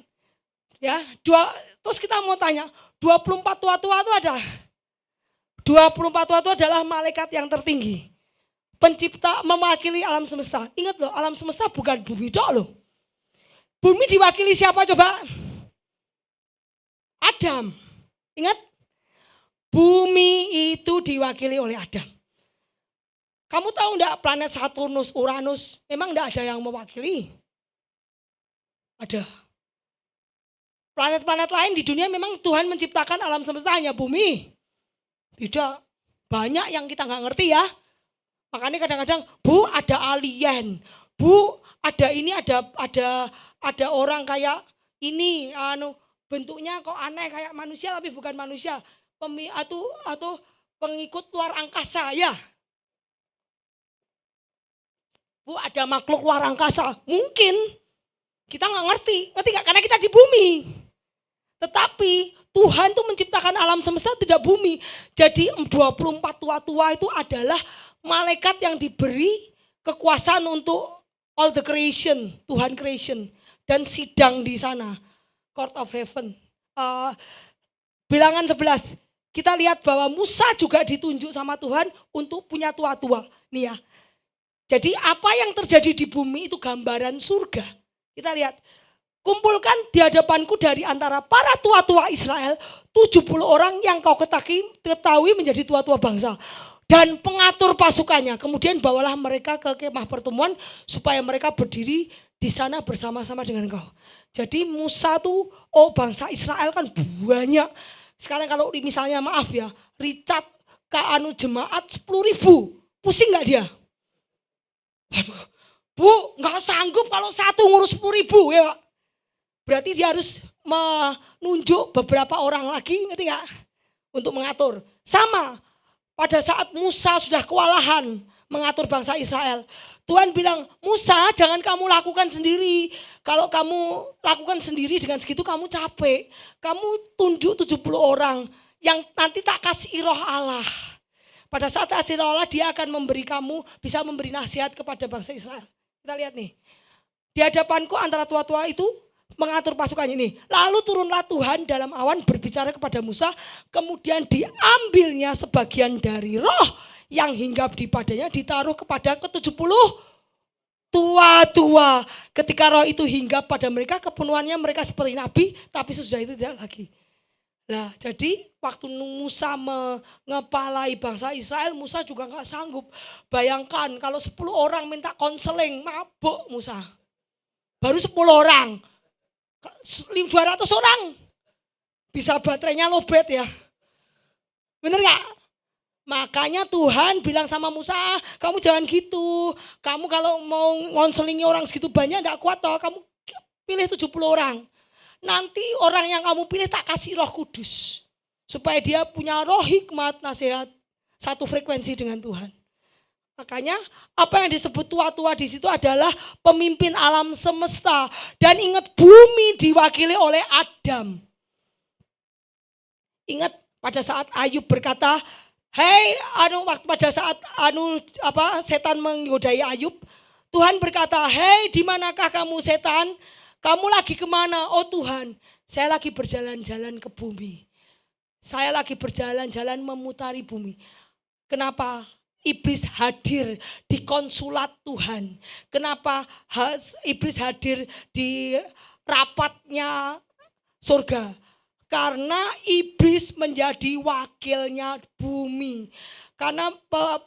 Ya, terus kita mau tanya, 24 tua-tua itu ada. 24 tua itu adalah malaikat yang tertinggi. Pencipta mewakili alam semesta. Ingat loh, alam semesta bukan bumi dok loh. Bumi diwakili siapa coba? Adam. Ingat? Bumi itu diwakili oleh Adam. Kamu tahu enggak planet Saturnus, Uranus, memang enggak ada yang mewakili? Ada. Planet-planet lain di dunia memang Tuhan menciptakan alam semesta hanya bumi. Tidak. Banyak yang kita enggak ngerti ya. Makanya kadang-kadang, Bu ada alien. Bu ada ini, ada orang kayak ini, bentuknya kok aneh kayak manusia tapi bukan manusia. Atau pengikut luar angkasa ya. Bu ada makhluk luar angkasa. Mungkin kita nggak ngerti nggak? Karena kita di bumi. Tetapi Tuhan tuh menciptakan alam semesta tidak bumi. Jadi 24 tua-tua itu adalah malaikat yang diberi kekuasaan untuk all the creation, Tuhan creation, dan sidang di sana, court of heaven. Bilangan 11, kita lihat bahwa Musa juga ditunjuk sama Tuhan untuk punya tua-tua. Nih ya, jadi apa yang terjadi di bumi itu gambaran surga. Kita lihat, kumpulkan di hadapanku dari antara para tua-tua Israel 70 orang yang kau ketahui menjadi tua-tua bangsa. Dan pengatur pasukannya. Kemudian bawalah mereka ke kemah pertemuan supaya mereka berdiri di sana bersama-sama dengan kau. Jadi Musa tuh, bangsa Israel kan banyak. Sekarang kalau misalnya maaf ya, Richard jemaat 10.000. Pusing gak dia? Waduh, Bu, gak sanggup kalau satu ngurus 10.000 ya. Berarti dia harus menunjuk beberapa orang lagi, ngerti gak? Untuk mengatur. Sama, pada saat Musa sudah kewalahan mengatur bangsa Israel, Tuhan bilang, Musa jangan kamu lakukan sendiri. Kalau kamu lakukan sendiri dengan segitu kamu capek. Kamu tunjuk 70 orang yang nanti tak kasih roh Allah. Pada saat kasih roh Allah dia akan memberi kamu, bisa memberi nasihat kepada bangsa Israel. Kita lihat nih. Di hadapanku antara tua-tua itu mengatur pasukannya ini. Lalu turunlah Tuhan dalam awan berbicara kepada Musa. Kemudian diambilnya sebagian dari roh yang hinggap di padanya ditaruh kepada ke-70 tua-tua. Ketika roh itu hinggap pada mereka, kepenuhannya mereka seperti nabi, tapi sesudah itu tidak lagi. Nah, jadi waktu Musa mengepalai bangsa Israel, Musa juga gak sanggup. Bayangkan kalau 10 orang minta konseling, mabuk Musa. Baru 10 orang, 200 orang bisa baterainya lowbat ya. Bener gak? Makanya Tuhan bilang sama Musa, kamu jangan gitu. Kamu kalau mau ngonselingi orang segitu banyak enggak kuat toh. Kamu pilih 70 orang. Nanti orang yang kamu pilih tak kasih Roh Kudus. Supaya dia punya roh hikmat, nasihat, satu frekuensi dengan Tuhan. Makanya apa yang disebut tua-tua di situ adalah pemimpin alam semesta. Dan ingat bumi diwakili oleh Adam. Ingat pada saat Ayub berkata, waktu pada saat setan menggodai Ayub, Tuhan berkata, "Hei, di manakah kamu setan? Kamu lagi kemana?" "Oh Tuhan, saya lagi berjalan-jalan ke bumi. Saya lagi berjalan-jalan memutari bumi." Kenapa? Iblis hadir di konsulat Tuhan. Kenapa iblis hadir di rapatnya surga? Karena iblis menjadi wakilnya bumi. Karena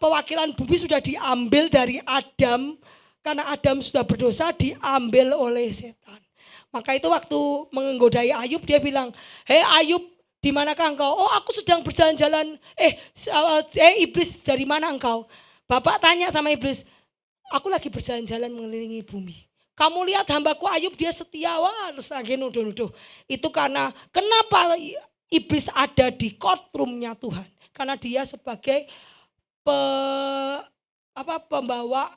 pewakilan bumi sudah diambil dari Adam. Karena Adam sudah berdosa, diambil oleh setan. Maka itu waktu menggodai Ayub, dia bilang, "Hei Ayub, di manakah engkau?" "Oh, aku sedang berjalan-jalan." Iblis, dari mana engkau?" Bapak tanya sama iblis, "Aku lagi berjalan-jalan mengelilingi bumi. Kamu lihat hambaku Ayub, dia setia." Wah, terus lagi nuduh-nuduh. Itu karena kenapa iblis ada di courtroomnya Tuhan? Karena dia sebagai pembawa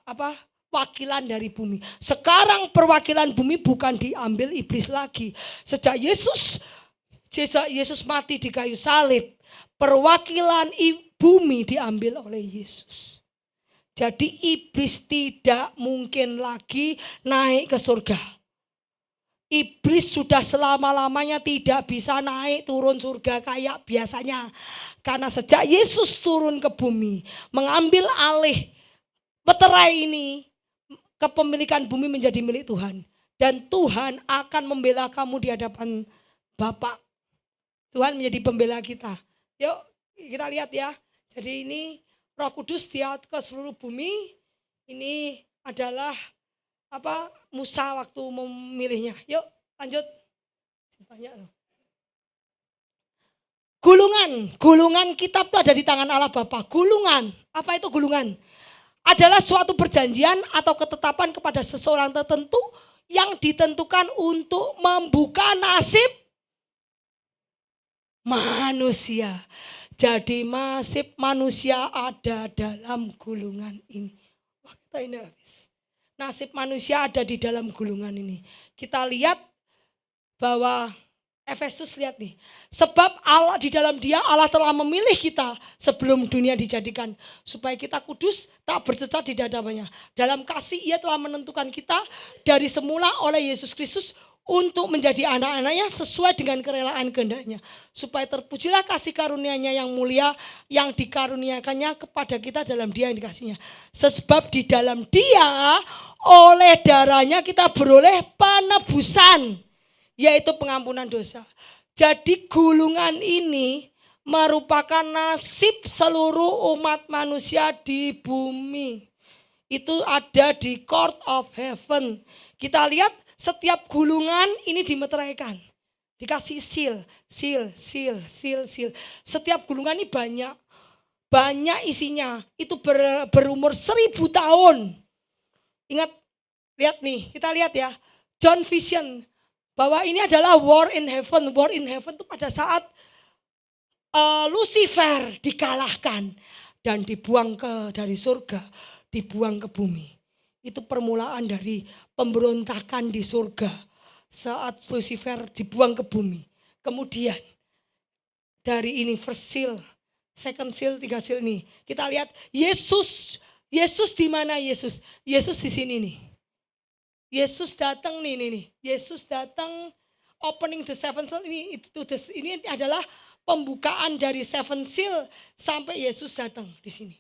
wakilan dari bumi. Sekarang perwakilan bumi bukan diambil iblis lagi. Sejak Yesus mati di kayu salib, perwakilan bumi diambil oleh Yesus. Jadi iblis tidak mungkin lagi naik ke surga. Iblis sudah selama-lamanya tidak bisa naik turun surga kayak biasanya. Karena sejak Yesus turun ke bumi, mengambil alih meterai ini, kepemilikan bumi menjadi milik Tuhan. Dan Tuhan akan membela kamu di hadapan Bapa. Tuhan menjadi pembela kita. Yuk kita lihat ya. Jadi ini Roh Kudus dia ke seluruh bumi. Ini adalah Musa waktu memilihnya. Yuk lanjut. Banyak loh. Gulungan kitab itu ada di tangan Allah Bapa. Gulungan, apa itu gulungan? Adalah suatu perjanjian atau ketetapan kepada seseorang tertentu yang ditentukan untuk membuka nasib manusia. Jadi nasib manusia ada dalam gulungan ini. Wah, kita ini habis. Nasib manusia ada di dalam gulungan ini. Kita lihat bahwa Efesus lihat nih. Sebab Allah di dalam Dia Allah telah memilih kita sebelum dunia dijadikan supaya kita kudus tak bercacat di hadapannya. Dalam kasih Ia telah menentukan kita dari semula oleh Yesus Kristus untuk menjadi anak-anaknya sesuai dengan kerelaan kehendak-Nya. Supaya terpujilah kasih karunia-Nya yang mulia yang dikaruniakannya kepada kita dalam Dia yang dikasihnya. Sebab di dalam Dia oleh darahnya kita beroleh penebusan, yaitu pengampunan dosa. Jadi gulungan ini merupakan nasib seluruh umat manusia di bumi. Itu ada di court of heaven. Kita lihat setiap gulungan ini dimeteraikan. Dikasih seal. Setiap gulungan ini banyak isinya. Itu berumur 1000 tahun. Ingat, lihat nih, kita lihat ya. John Vision. Bahwa ini adalah war in heaven. War in heaven itu pada saat Lucifer dikalahkan dan dibuang dari surga, dibuang ke bumi. Itu permulaan dari pemberontakan di surga saat Lucifer dibuang ke bumi. Kemudian dari ini first seal, second seal, 3 seal ini. Kita lihat Yesus di mana Yesus? Yesus di sini nih. Yesus datang nih. Yesus datang opening the seven seal ini adalah pembukaan dari seven seal sampai Yesus datang di sini.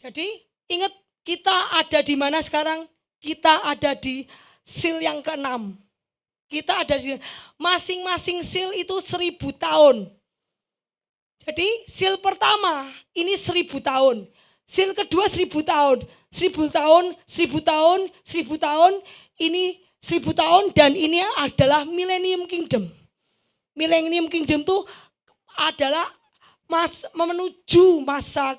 Jadi ingat kita ada di mana sekarang? Kita ada di seal yang ke-6. Kita ada di masing-masing seal itu 1000 tahun. Jadi seal pertama ini 1000 tahun. Seal kedua 1000 tahun. 1000 tahun, 1000 tahun, 1000 tahun, ini 1000 tahun dan ini adalah Millennium Kingdom. Millennium Kingdom itu adalah menuju masa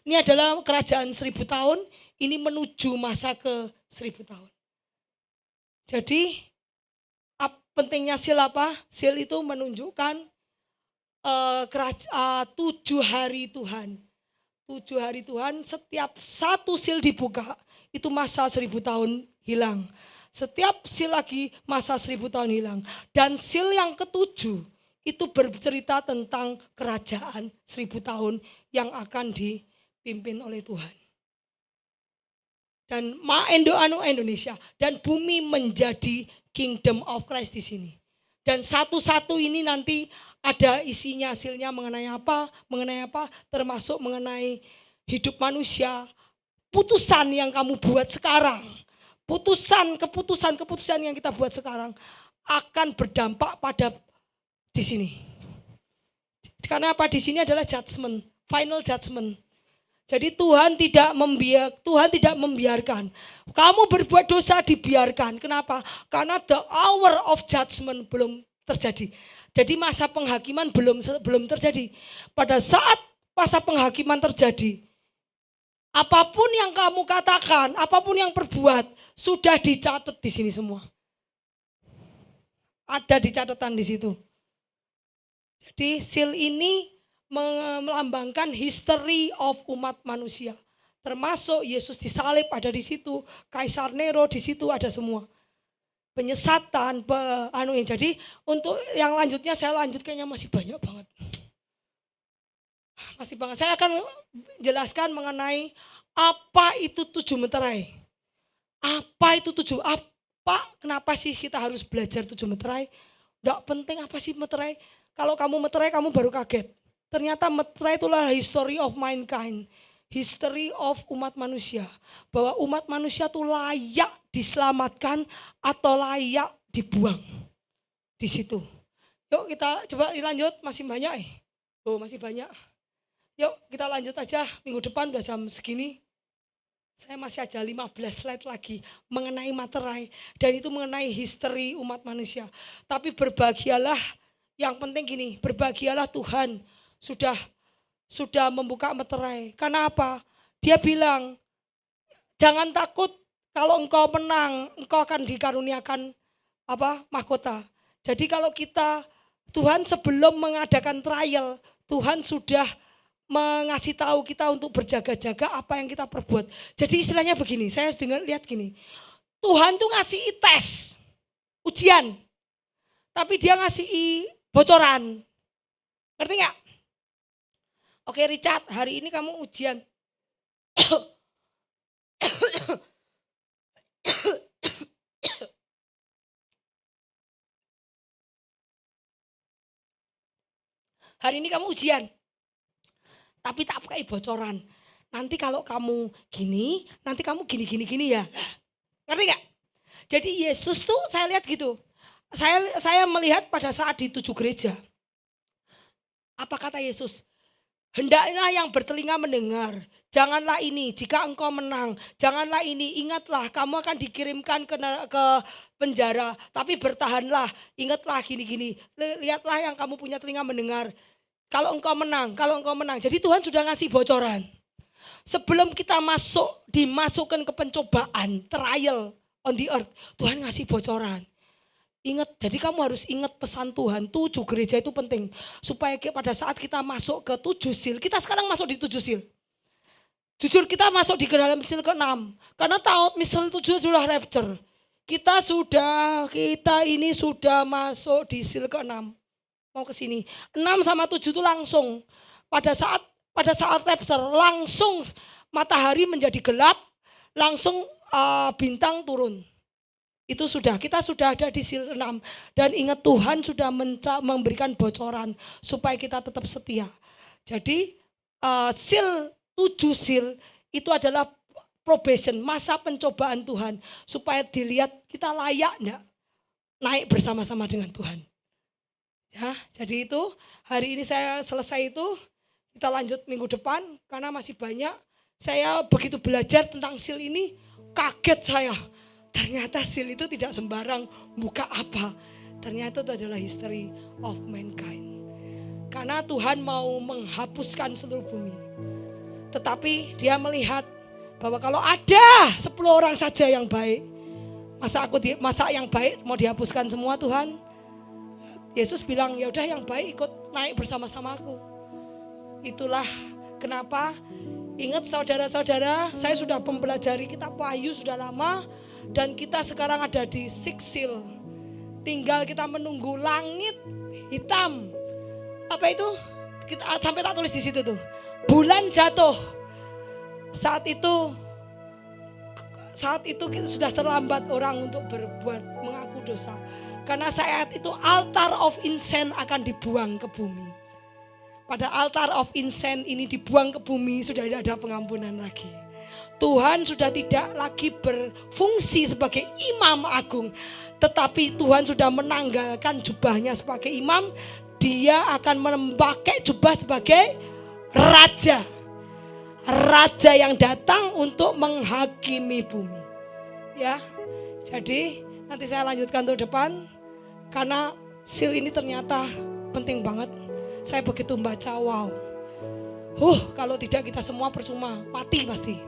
ini adalah kerajaan 1000 tahun, ini menuju masa ke 1000 tahun. Jadi pentingnya seal apa? Seal itu menunjukkan 7 hari Tuhan. 7 hari Tuhan, setiap satu seal dibuka, itu masa 1000 tahun hilang. Setiap seal lagi masa 1000 tahun hilang. Dan seal yang ke-7 itu bercerita tentang kerajaan 1000 tahun yang akan dipimpin oleh Tuhan. Dan Indonesia dan bumi menjadi Kingdom of Christ di sini. Dan satu-satu ini nanti ada isinya, hasilnya mengenai apa, termasuk mengenai hidup manusia, putusan yang kamu buat sekarang, keputusan yang kita buat sekarang akan berdampak pada di sini. Karena apa? Di sini adalah judgment, final judgment. Jadi Tuhan tidak membiarkan kamu berbuat dosa, dibiarkan. Kenapa? Karena the hour of judgment belum terjadi. Jadi masa penghakiman belum terjadi. Pada saat masa penghakiman terjadi, apapun yang kamu katakan, apapun yang perbuat, sudah dicatat di sini semua. Ada di catatan di situ. Jadi seal ini melambangkan history of umat manusia. Termasuk Yesus disalib ada di situ, Kaisar Nero di situ, ada semua. Penyesatan, Jadi untuk yang lanjutnya saya lanjut, kayaknya masih banyak banget. Masih banget. Saya akan jelaskan mengenai apa itu 7 meterai. Apa itu 7? Kenapa sih kita harus belajar 7 meterai? Enggak penting apa sih meterai. Kalau kamu meterai kamu baru kaget. Ternyata meterai itulah history of mankind. History of umat manusia. Bahwa umat manusia itu layak diselamatkan atau layak dibuang. Di situ. Yuk kita coba dilanjut, masih banyak masih banyak. Yuk kita lanjut aja, minggu depan udah jam segini. Saya masih aja 15 slide lagi mengenai materai. Dan itu mengenai history umat manusia. Tapi berbahagialah, yang penting gini, berbahagialah Tuhan sudah membuka meterai. Karena apa? Dia bilang, jangan takut kalau engkau menang, engkau akan dikaruniakan mahkota. Jadi kalau Tuhan sebelum mengadakan trial, Tuhan sudah mengasih tahu kita untuk berjaga-jaga apa yang kita perbuat. Jadi istilahnya begini, saya lihat gini. Tuhan tuh ngasih tes, ujian. tapi dia ngasih bocoran. Ngerti nggak? Oke Richard, hari ini kamu ujian. Hari ini kamu ujian. Tapi tak pakai bocoran. Nanti kalau kamu gini, nanti kamu gini ya. Ngerti gak? Jadi Yesus tuh saya lihat gitu. Saya melihat pada saat di 7 gereja. Apa kata Yesus? Hendaklah yang bertelinga mendengar. Janganlah ini, jika engkau menang. Janganlah ini, ingatlah kamu akan dikirimkan ke penjara. Tapi bertahanlah, ingatlah gini-gini. Lihatlah yang kamu punya telinga mendengar. Kalau engkau menang. Jadi Tuhan sudah ngasih bocoran. Sebelum kita dimasukkan ke pencobaan, trial on the earth. Tuhan ngasih bocoran. Ingat, jadi kamu harus ingat pesan Tuhan. 7 gereja itu penting. Supaya pada saat kita masuk ke 7 seal. Kita sekarang masuk di 7 seal. Jujur kita masuk di dalam seal ke-6. Karena tahu seal 7 adalah rapture. Kita ini sudah masuk di seal ke-6. Mau ke sini. 6 sama 7 itu langsung. Pada saat rapture langsung matahari menjadi gelap. Langsung bintang turun. Itu kita sudah ada di seal 6. Dan ingat Tuhan sudah memberikan bocoran supaya kita tetap setia. Jadi seal 7 seal itu adalah probation, masa pencobaan Tuhan. Supaya dilihat kita layak enggak naik bersama-sama dengan Tuhan. Ya, jadi itu hari ini saya selesai itu. Kita lanjut minggu depan karena masih banyak. Saya begitu belajar tentang seal ini, kaget saya. Ternyata seal itu tidak sembarang buka apa. Ternyata itu adalah history of mankind. Karena Tuhan mau menghapuskan seluruh bumi. Tetapi dia melihat bahwa kalau ada 10 orang saja yang baik. Masa yang baik mau dihapuskan semua Tuhan? Yesus bilang ya udah yang baik ikut naik bersama-sama aku. Itulah kenapa. Ingat saudara-saudara, saya sudah mempelajari kitab Wahyu sudah lama. Dan kita sekarang ada di 6 seal. Tinggal kita menunggu langit hitam. Apa itu? Sampai tak tulis di situ tuh. Bulan jatuh. Saat itu kita sudah terlambat orang untuk berbuat mengaku dosa. Karena saat itu altar of incense akan dibuang ke bumi. Pada altar of incense ini dibuang ke bumi sudah tidak ada pengampunan lagi. Tuhan sudah tidak lagi berfungsi sebagai imam agung. Tetapi Tuhan sudah menanggalkan jubahnya sebagai imam. Dia akan memakai jubah sebagai raja. Raja yang datang untuk menghakimi bumi. Ya, jadi nanti saya lanjutkan untuk depan. Karena seal ini ternyata penting banget. Saya begitu membaca, wow. Kalau tidak kita semua percuma, mati pasti.